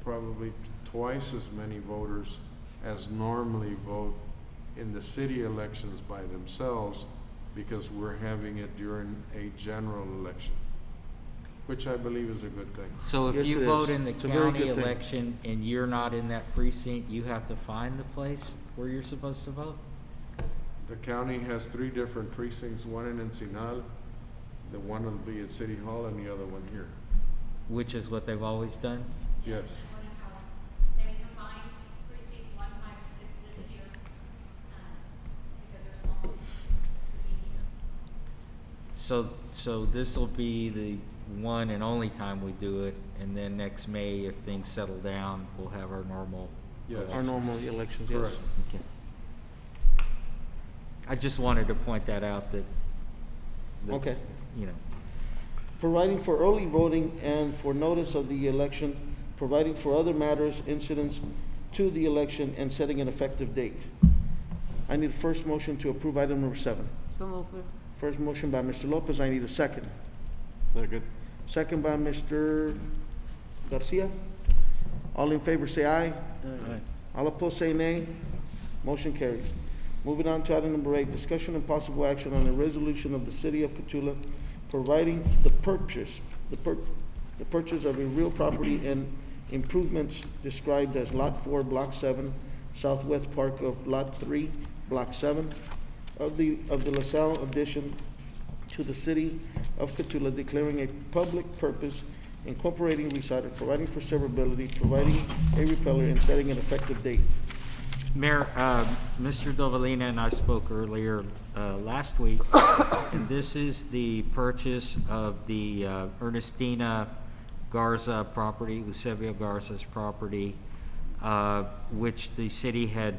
probably twice as many voters as normally vote in the city elections by themselves, because we're having it during a general election, which I believe is a good thing. So if Yes, you it vote is. in the It's a very county good thing. election and you're not in that precinct, you have to find the place where you're supposed to vote? The county has three different precincts, one in Encinal, the one will be at City Hall, and the other one here. Which is what they've always done? Yes. They combined precinct 1, 5, and 6 this year, because they're small, to be here. So this'll be the one and only time we do it, and then next May, if things settle down, we'll have our normal. Yes. Our normal elections, yes. Correct. Okay. I just wanted to point that out that. Okay. You know, Providing for early voting and for notice of the election, providing for other matters, incidents to the election, and setting an effective date. I need a first motion to approve item number 7. So move it. First motion by Mr. Lopez, I need a second. Second. Second by Mr. Garcia. All in favor say aye. All opposed say nay. Motion carries. Moving on to item number 8, discussion and possible action on a resolution of the City of Cotulla providing the purchase of a real property and improvements described as Lot 4, Block 7, southwest part of Lot 3, Block 7 of the LaSalle addition to the City of Cotulla, declaring a public purpose, incorporating recital, providing for severability, providing a repeller, and setting an effective date. Mayor, Mr. Dovalina and I spoke earlier last week, and this is the purchase of the Ernestina Garza property, Eusebio Garza's property, which the city had,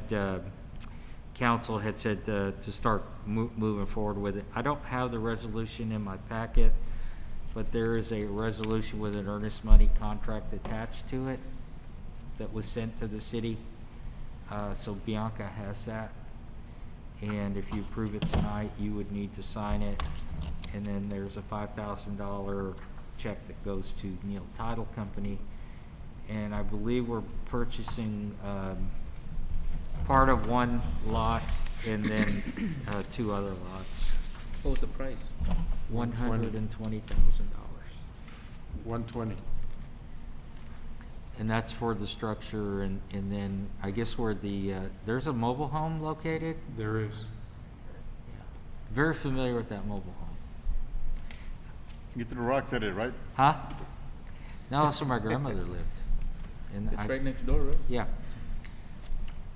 council had said to start moving forward with it. I don't have the resolution in my packet, but there is a resolution with an earnest money contract attached to it that was sent to the city. So Bianca has that, and if you approve it tonight, you would need to sign it. And then there's a $5,000 check that goes to Neal Title Company. And I believe we're purchasing part of one lot and then 2 other lots. What was the price? $120,000. 120. And that's for the structure, and then I guess where the, there's a mobile home located? There is. Yeah. Very familiar with that mobile home. You threw rocks at it, right? Huh? No, that's where my grandmother lived. And It's right next door, right? yeah,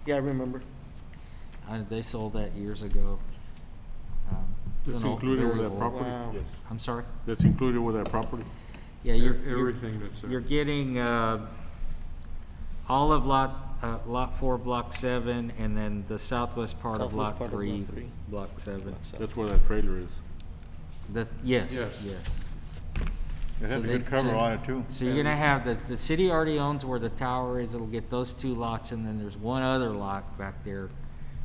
Yeah, I remember. they sold that years ago. It's That's an old- included with very that old- property? Wow. Yes. I'm sorry? That's included with that property? Yeah, you're Everything that's there. you're getting, all of lot 4, block 7, and then the southwest part of Southwest lot part of 3, Lot 3. block 7. That's where that trailer is. That, yes, Yes. yes. It has So a they- good cover so- on it too. So you're gonna have, the city already owns where the tower is, it'll get those 2 lots, and then there's one other lot back there.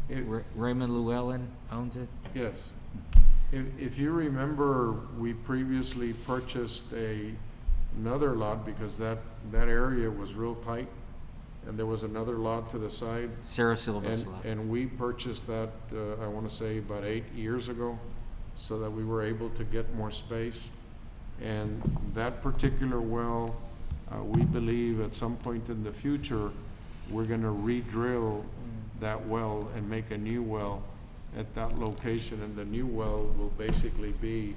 It- Raymond Llewellyn owns it? Yes. If you remember, we previously purchased another lot because that area was real tight, and there was another lot to the side. Sarah Silva's And, lot. and we purchased that, I wanna say about 8 years ago, so that we were able to get more space. And that particular well, we believe at some point in the future, we're gonna re-drill that well and make a new well at that location, and the new well will basically be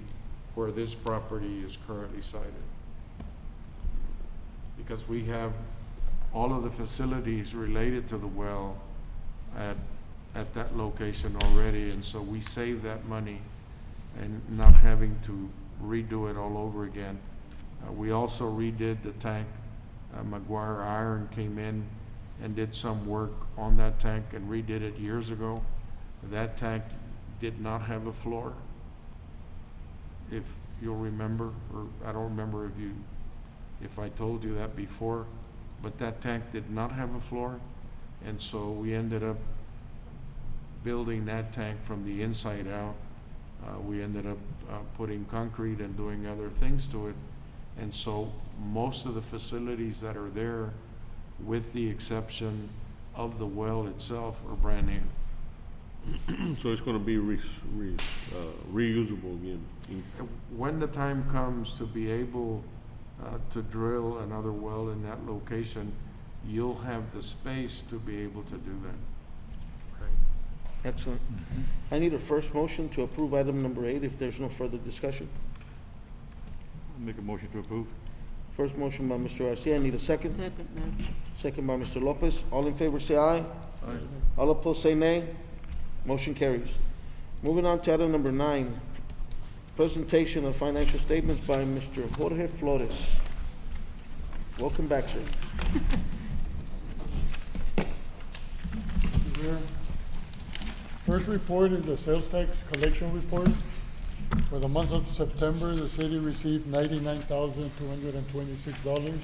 where this property is currently sited. Because we have all of the facilities related to the well at that location already, and so we save that money and not having to redo it all over again. We also redid the tank. McGuire Iron came in and did some work on that tank and redid it years ago. That tank did not have a floor, if you'll remember, or I don't remember if I told you that before, but that tank did not have a floor, and so we ended up building that tank from the inside out. We ended up putting concrete and doing other things to it, and so most of the facilities that are there, with the exception of the well itself, are brand new. So it's gonna be reusable again. When the time comes to be able to drill another well in that location, you'll have the space to be able to do that. Excellent. I need a first motion to approve item number 8 if there's no further discussion. Make a motion to approve. First motion by Mr. Garcia, I need a second. Second, Mayor. Second by Mr. Lopez. All in favor say aye. Aye. All opposed say nay. Motion carries. Moving on to item number 9, presentation of financial statements by Mr. Jorge Flores. Welcome back, sir. First report is the sales tax collection report. For the month of September, the city received $99,226.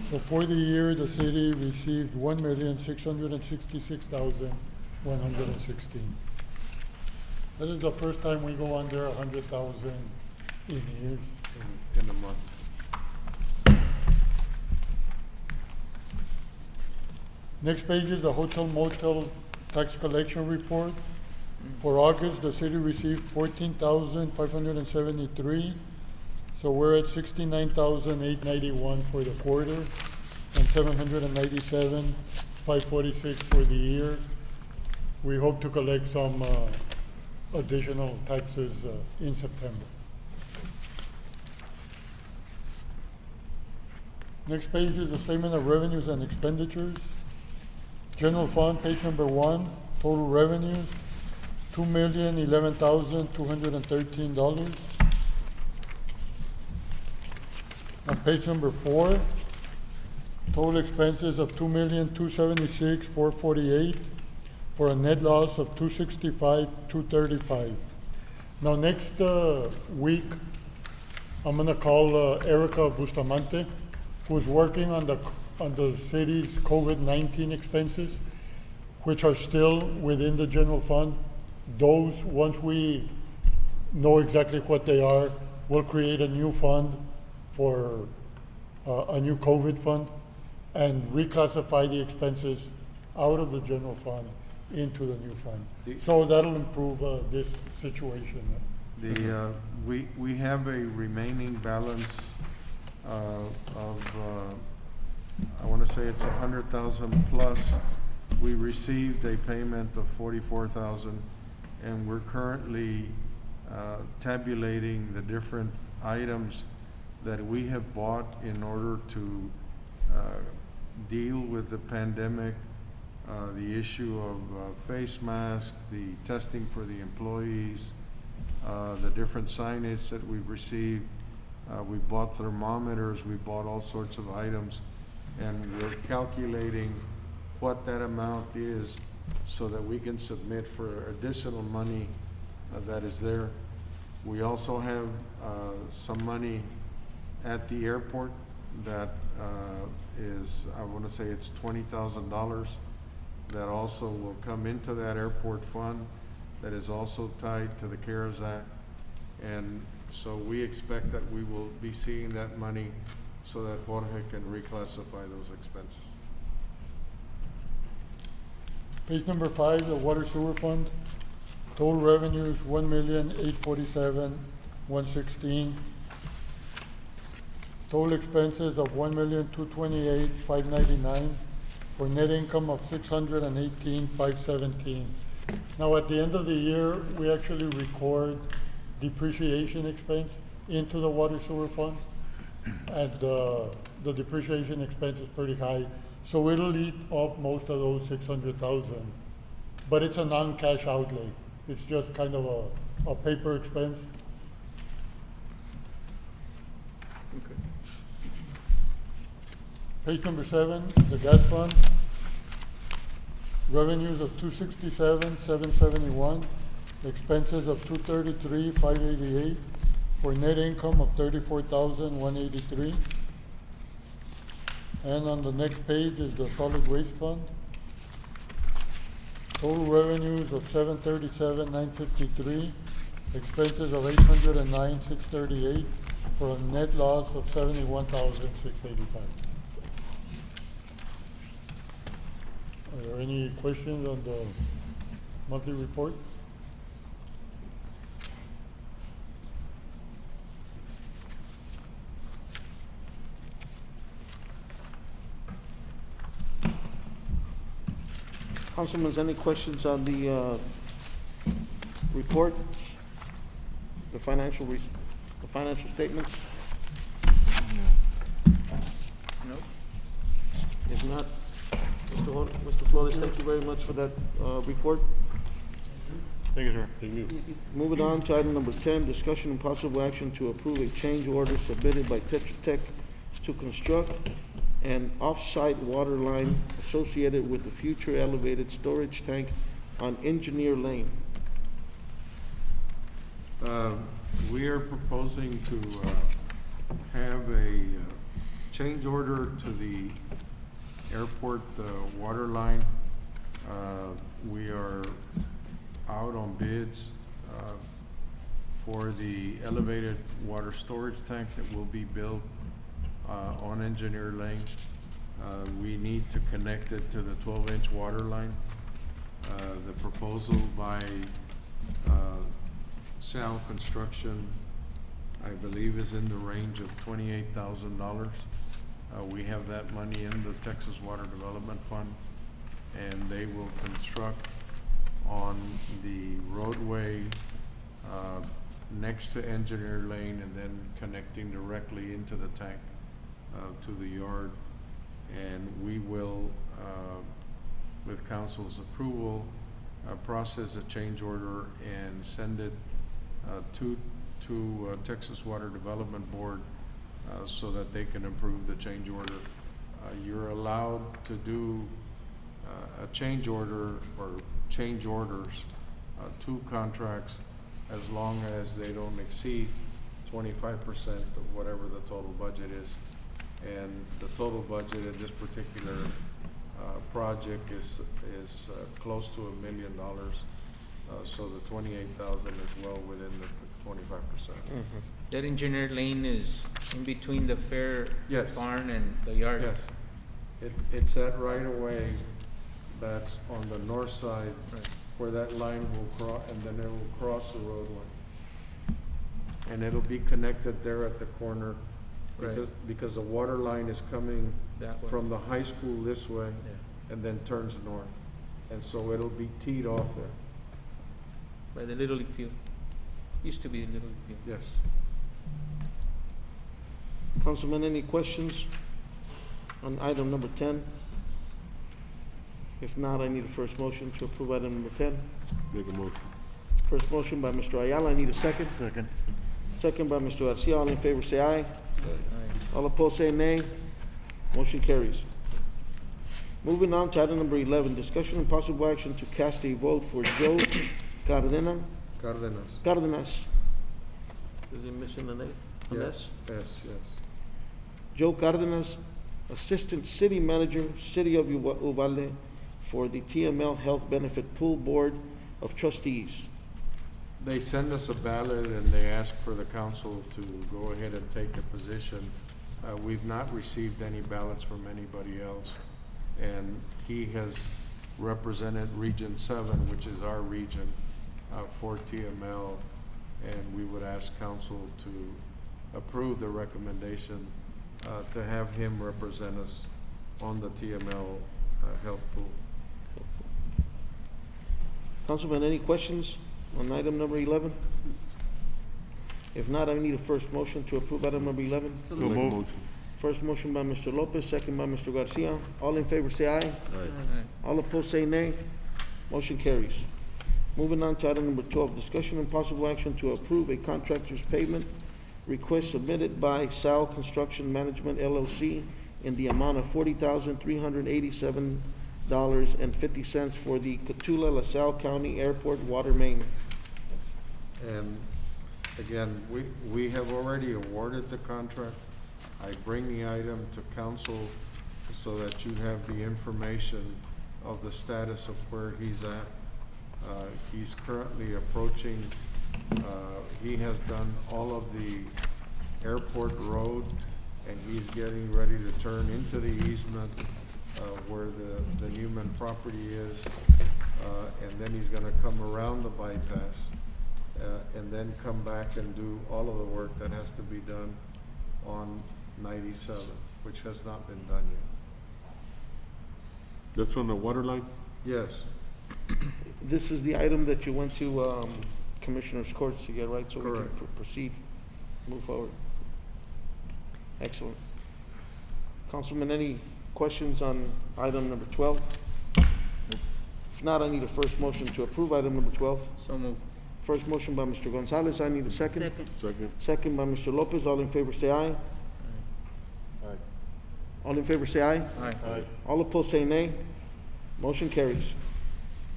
So for the year, the city received $1,666,116. That is the first time we go under 100,000 in years. In a month. Next page is the hotel motel tax collection report. For August, the city received 14,573. So we're at 69,891 for the quarter and 797,546 for the year. We hope to collect some additional taxes in September. Next page is the statement of revenues and expenditures. General fund, page number 1, total revenues, $2,011,213. On page number 4, total expenses of $2,276,448 for a net loss of $265,235. Now next week, I'm gonna call Erica Bustamante, who's working on the city's COVID-19 expenses, which are still within the general fund. Those, once we know exactly what they are, we'll create a new fund for a new COVID fund and reclassify the expenses out of the general fund into the new fund. So that'll improve this situation. We have a remaining balance of, I want to say it's 100,000 plus. We received a payment of 44,000, and we're currently tabulating the different items that we have bought in order to deal with the pandemic, the issue of face masks, the testing for the employees, the different signage that we've received. We bought thermometers, we bought all sorts of items, and we're calculating what that amount is so that we can submit for additional money that is there. We also have some money at the airport that is, I want to say it's $20,000 that also will come into that airport fund that is also tied to the CARES Act. And so we expect that we will be seeing that money so that Jorge can reclassify those expenses. Page number 5, the water sewer fund. Total revenues, $1,847,116. Total expenses of $1,228,599 for net income of $618,517. Now, at the end of the year, we actually record depreciation expense into the water sewer fund. And the depreciation expense is pretty high, so it'll eat up most of those 600,000. But it's a non-cash outlay. It's just kind of a paper expense. Okay. Page number 7, the gas fund. Revenues of $267,771, expenses of $233,588, for net income of $34,183. And on the next page is the solid waste fund. Total revenues of $737,953, expenses of $809,638, for a net loss of $71,685. Are there any questions on the monthly report? Councilman, any questions on the report? The financial statements? No? If not, Mr. Flores, thank you very much for that report. Thank you, sir. Thank you. Moving on to item number 10, discussion and possible action to approve a change order submitted by Tetra Tech to construct an off-site water line associated with the future elevated storage tank on Engineer Lane. We are proposing to have a change order to the airport water line. We are out on bids for the elevated water storage tank that will be built on Engineer Lane. We need to connect it to the 12-inch water line. The proposal by Sal Construction, I believe, is in the range of $28,000. We have that money in the Texas Water Development Fund, and they will construct on the roadway next to Engineer Lane and then connecting directly into the tank to the yard. And we will, with council's approval, process a change order and send it to Texas Water Development Board so that they can approve the change order. You're allowed to do a change order or change orders, 2 contracts, as long as they don't exceed 25% of whatever the total budget is. And the total budget in this particular project is close to $1 million. So the 28,000 is well within the 25%. That Engineer Lane is in between the fair Yes. barn and the yard? Yes, it's that right of way that's on the north side Right. where that line will cross, and then it will cross the roadway. And it'll be connected there at the corner Right. because the water line is coming That way. from the high school this way Yeah. and then turns north. And so it'll be teed off there. By the Little League field. Used to be the Little League field. Yes. Councilman, any questions on item number 10? If not, I need a first motion to approve item number 10. Make a motion. First motion by Mr. Ayala, I need a second. Second. Second by Mr. Garcia, all in favor say aye. Aye. All opposed say nay. Motion carries. Moving on to item number 11, discussion and possible action to cast a vote for Joe Cardenas. Cardenas. Is he missing an A? An Yeah. S? Yes, yes. Joe Cardenas, Assistant City Manager, City of Uvalde, for the TML Health Benefit Pool Board of Trustees. They send us a ballot and they ask for the council to go ahead and take a position. We've not received any ballots from anybody else. And he has represented Region 7, which is our region, for TML. And we would ask council to approve the recommendation to have him represent us on the TML health pool. Councilman, any questions on item number 11? If not, I need a first motion to approve item number 11. So moved. First motion by Mr. Lopez, second by Mr. Garcia. All in favor say aye. Aye. All opposed say nay. Motion carries. Moving on to item number 12, discussion and possible action to approve a contractor's payment request submitted by Sal Construction Management LLC in the amount of $40,387.50 for the Cotulla LaSalle County Airport water main. And again, we have already awarded the contract. I bring the item to council so that you have the information of the status of where he's at. He's currently approaching, he has done all of the airport road, and he's getting ready to turn into the easement where the Newman property is, and then he's gonna come around the bypass, and then come back and do all of the work that has to be done on 97, which has not been done yet. That's on the water line? Yes. This is the item that you went to Commissioner's Courts to get, right? So we can Correct. proceed, move forward. Excellent. Councilman, any questions on item number 12? If not, I need a first motion to approve item number 12. So moved. First motion by Mr. Gonzalez, I need a second. Second. Second. Second by Mr. Lopez, all in favor say aye. Aye. All in favor say aye. Aye. Aye. All opposed say nay. Motion carries.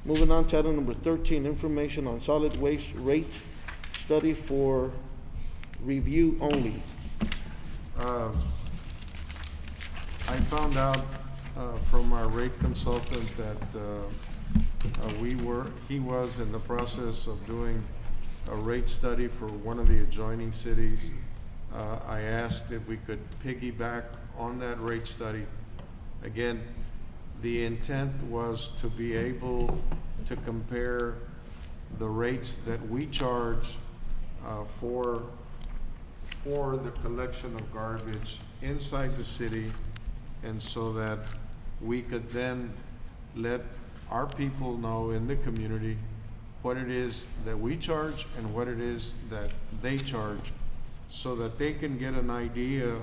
Moving on to item number 13, information on solid waste rate study for review only. I found out from our rate consultant that he was in the process of doing a rate study for one of the adjoining cities. I asked if we could piggyback on that rate study. Again, the intent was to be able to compare the rates that we charge for the collection of garbage inside the city, and so that we could then let our people know in the community what it is that we charge and what it is that they charge, so that they can get an idea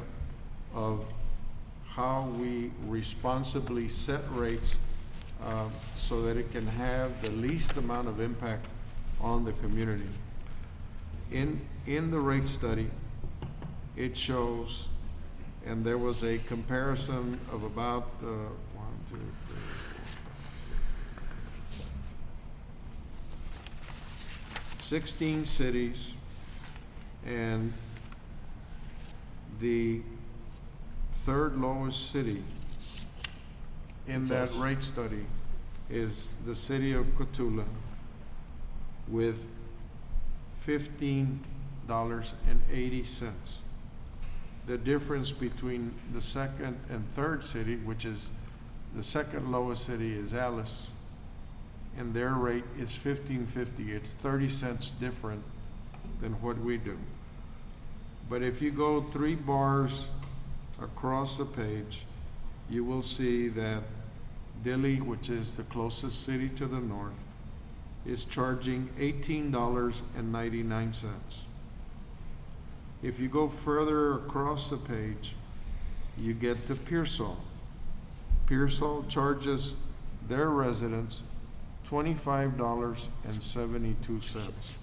of how we responsibly set rates so that it can have the least amount of impact on the community. In the rate study, it shows, and there was a comparison of about 16 cities, and the third lowest city in that rate study is the city of Cotulla with $15.80. The difference between the second and third city, which is the second lowest city, is Alice, and their rate is $15.50. It's 30 cents different than what we do. But if you go 3 bars across the page, you will see that Dilley, which is the closest city to the north, is charging $18.99. If you go further across the page, you get to Pearsall. Pearsall charges their residents $25.72.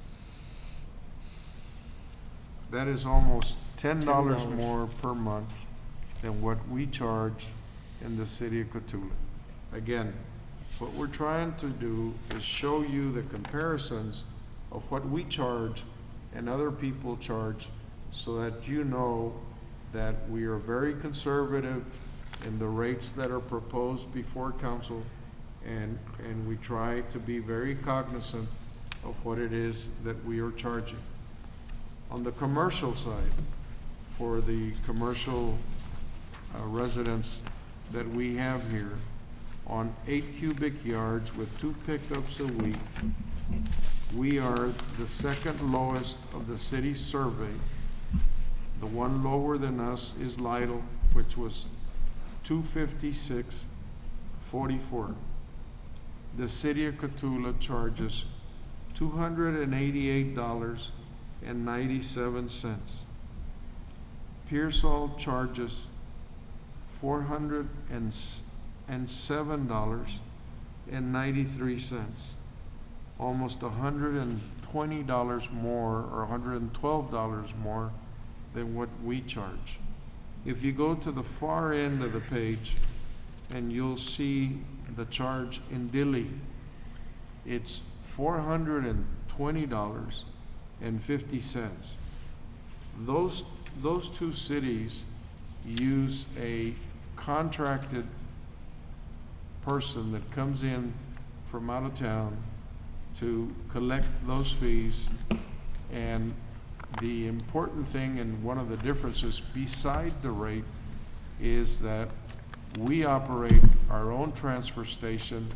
That is almost $10 more per month than what we charge in the city of Cotulla. Again, what we're trying to do is show you the comparisons of what we charge and other people charge, so that you know that we are very conservative in the rates that are proposed before council, and we try to be very cognizant of what it is that we are charging. On the commercial side, for the commercial residents that we have here, on 8 cubic yards with 2 pickups a week, we are the second lowest of the city survey. The one lower than us is Lytle which was $256.44. The city of Cotulla charges $288.97. Pearsall charges $407.93, almost $120 more or $112 more than what we charge. If you go to the far end of the page, and you'll see the charge in Dilley, it's $420.50. Those two cities use a contracted person that comes in from out of town to collect those fees. And the important thing, and one of the differences beside the rate, is that we operate our own transfer station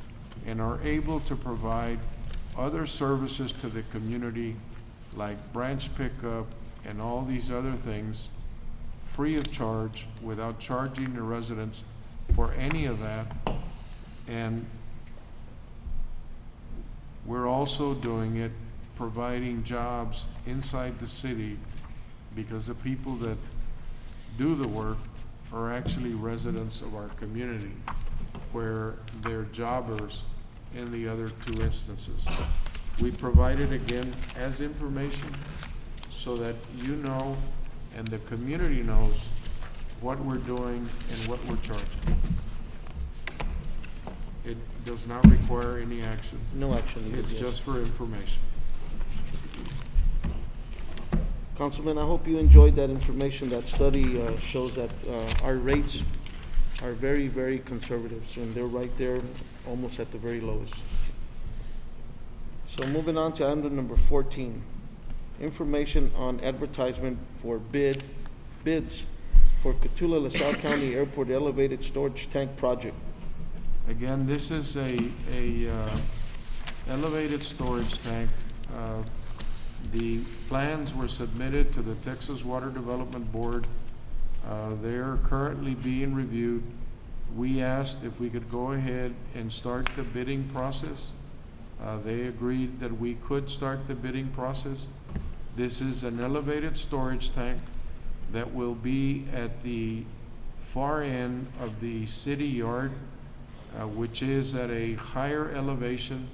and are able to provide other services to the community, like branch pickup and all these other things, free of charge, without charging the residents for any of that. And we're also doing it, providing jobs inside the city, because the people that do the work are actually residents of our community, where they're jobbers in the other two instances. We provide it again as information so that you know and the community knows what we're doing and what we're charging. It does not require any action. No action needed, It's yes. just for information. Councilman, I hope you enjoyed that information. That study shows that our rates are very, very conservative, and they're right there, almost at the very lowest. So moving on to item number 14, information on advertisement for bids for Cotulla LaSalle County Airport Elevated Storage Tank Project. Again, this is a elevated storage tank. The plans were submitted to the Texas Water Development Board. They're currently being reviewed. We asked if we could go ahead and start the bidding process. They agreed that we could start the bidding process. This is an elevated storage tank that will be at the far end of the city yard, which is at a higher elevation,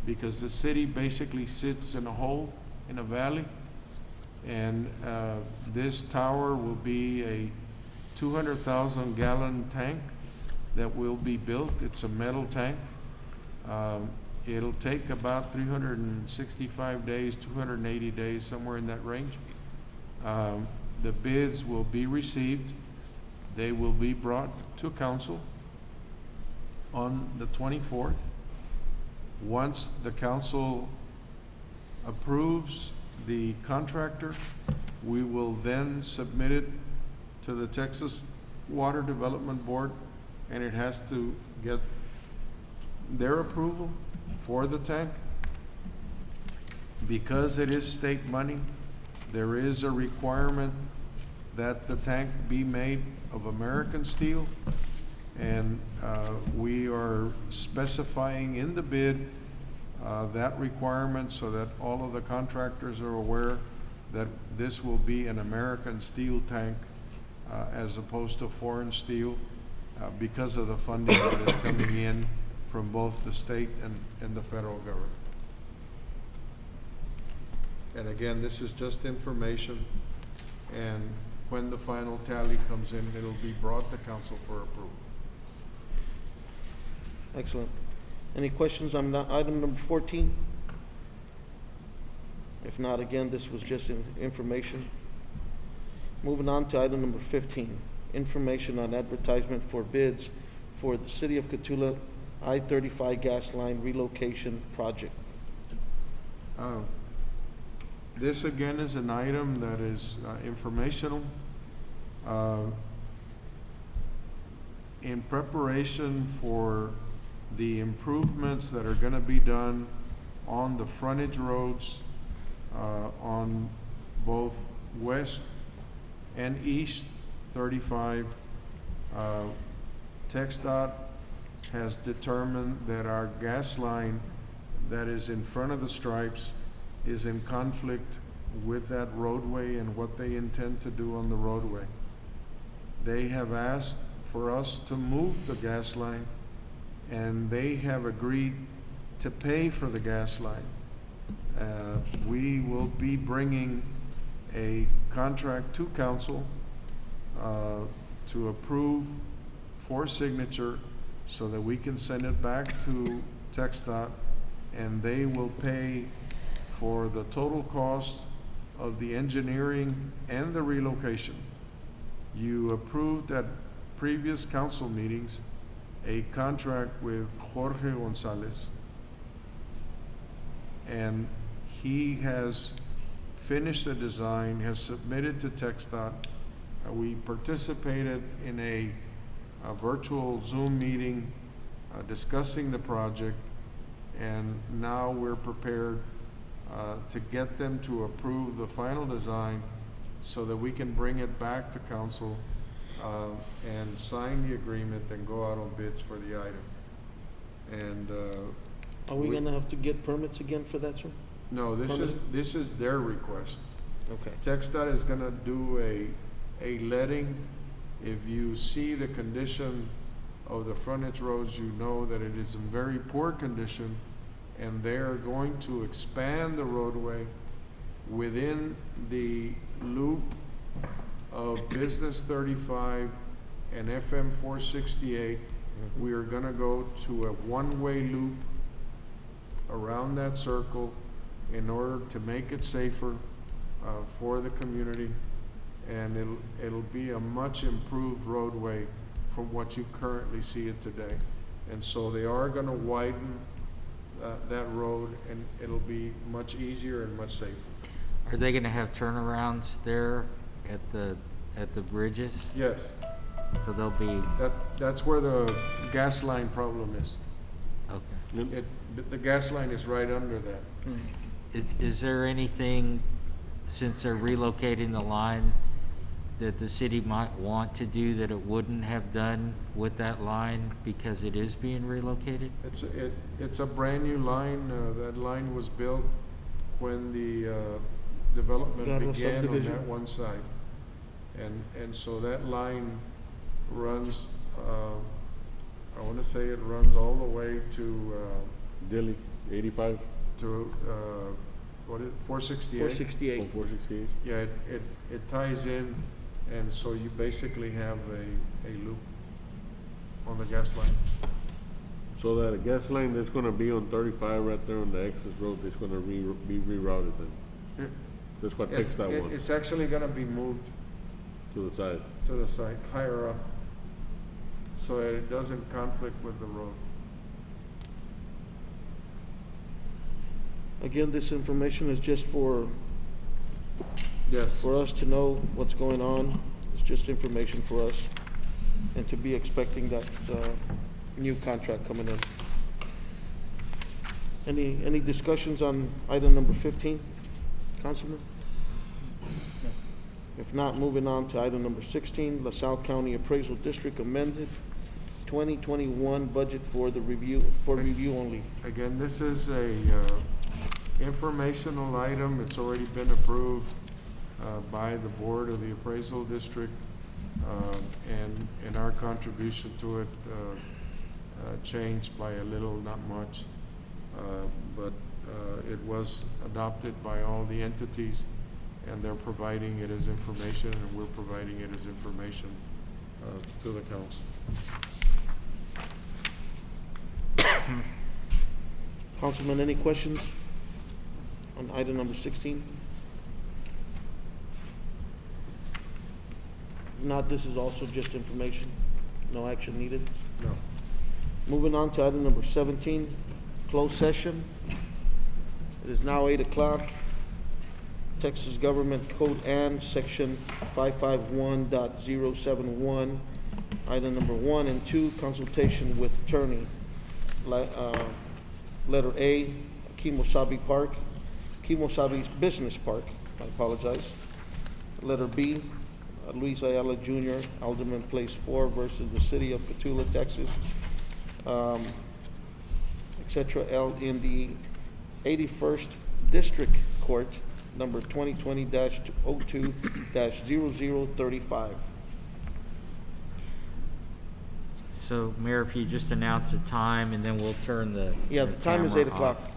because the city basically sits in a hole in a valley. And this tower will be a 200,000 gallon tank that will be built. It's a metal tank. It'll take about 365 days, 280 days, somewhere in that range. The bids will be received. They will be brought to council on the 24th. Once the council approves the contractor, we will then submit it to the Texas Water Development Board, and it has to get their approval for the tank. Because it is state money, there is a requirement that the tank be made of American steel, and we are specifying in the bid that requirement so that all of the contractors are aware that this will be an American steel tank as opposed to foreign steel, because of the funding that is coming in from both the state and the federal government. And again, this is just information, and when the final tally comes in, it'll be brought to council for approval. Excellent. Any questions on item number 14? If not, again, this was just information. Moving on to item number 15, information on advertisement for bids for the City of Cotulla I-35 gas line relocation project. This again is an item that is informational. In preparation for the improvements that are going to be done on the frontage roads on both west and east 35 TxDOT has determined that our gas line that is in front of the stripes is in conflict with that roadway and what they intend to do on the roadway. They have asked for us to move the gas line, and they have agreed to pay for the gas line. We will be bringing a contract to council to approve for signature so that we can send it back to TxDOT, and they will pay for the total cost of the engineering and the relocation. You approved at previous council meetings a contract with Jorge Gonzalez, and he has finished the design, has submitted to TxDOT. We participated in a virtual Zoom meeting discussing the project, and now we're prepared to get them to approve the final design so that we can bring it back to council and sign the agreement and go out on bids for the item. And Are we gonna have to get permits again for that, sir? no, this is their request. Okay. TxDOT is gonna do a letting. If you see the condition of the frontage roads, you know that it is in very poor condition, and they are going to expand the roadway within the loop of Business 35 and FM 468. We are gonna go to a one-way loop around that circle in order to make it safer for the community, and it'll be a much improved roadway from what you currently see it today. And so they are gonna widen that road, and it'll be much easier and much safer. Are they gonna have turnarounds there at the bridges? Yes, So they'll be, that's where the gas line problem is. okay. The gas line is right under that. Is there anything, since they're relocating the line, that the city might want to do that it wouldn't have done with that line because it is being relocated? It's a brand-new line. That line was built when the development Garro began on subdivision. that one side. And so that line runs, I wanna say it runs all the way to, Dilly, 85, what is it, 468? 468. 468. Yeah, it ties in, and so you basically have a loop on the gas line. So that gas line that's gonna be on 35 right there on the access road, it's gonna be rerouted then? It- That's what It's- takes that one It's actually gonna be moved to the side. to the side, higher up, so that it doesn't conflict with the road. Again, this information is just for Yes. us to know what's going on. It's just information for us, and to be expecting that new contract coming in. Any discussions on item number 15, Councilman? If not, moving on to item number 16, LaSalle County Appraisal District amended 2021 budget for review only. Again, this is a informational item. It's already been approved by the board of the appraisal district, and our contribution to it changed by a little, not much, but it was adopted by all the entities, and they're providing it as information, and we're providing it as information to the council. Councilman, any questions on item number 16? If not, this is also just information, no action needed. No. Moving on to item number 17, closed session. It is now 8 o'clock. Texas Government Code and Section 551.071, item number 1 and 2, consultation with attorney. Letter A, Kimosabi Business Park, I apologize. Letter B, Luis Ayala Jr., Alderman Place 4 versus the City of Cotulla, Texas, et cetera, in the 81st District Court, number 2020-02-0035. So, Mayor, if you just announce the time, and then we'll turn the Yeah, the time is camera 8 o'clock. off.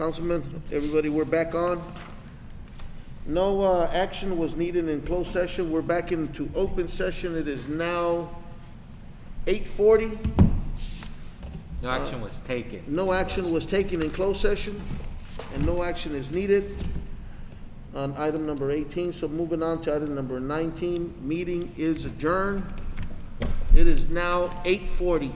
Councilman, everybody, we're back on. No action was needed in closed session. We're back into open session. It is now 8:40. No action was taken. No action was taken in closed session, and no action is needed on item number 18. So moving on to item number 19, meeting is adjourned. It is now 8:40.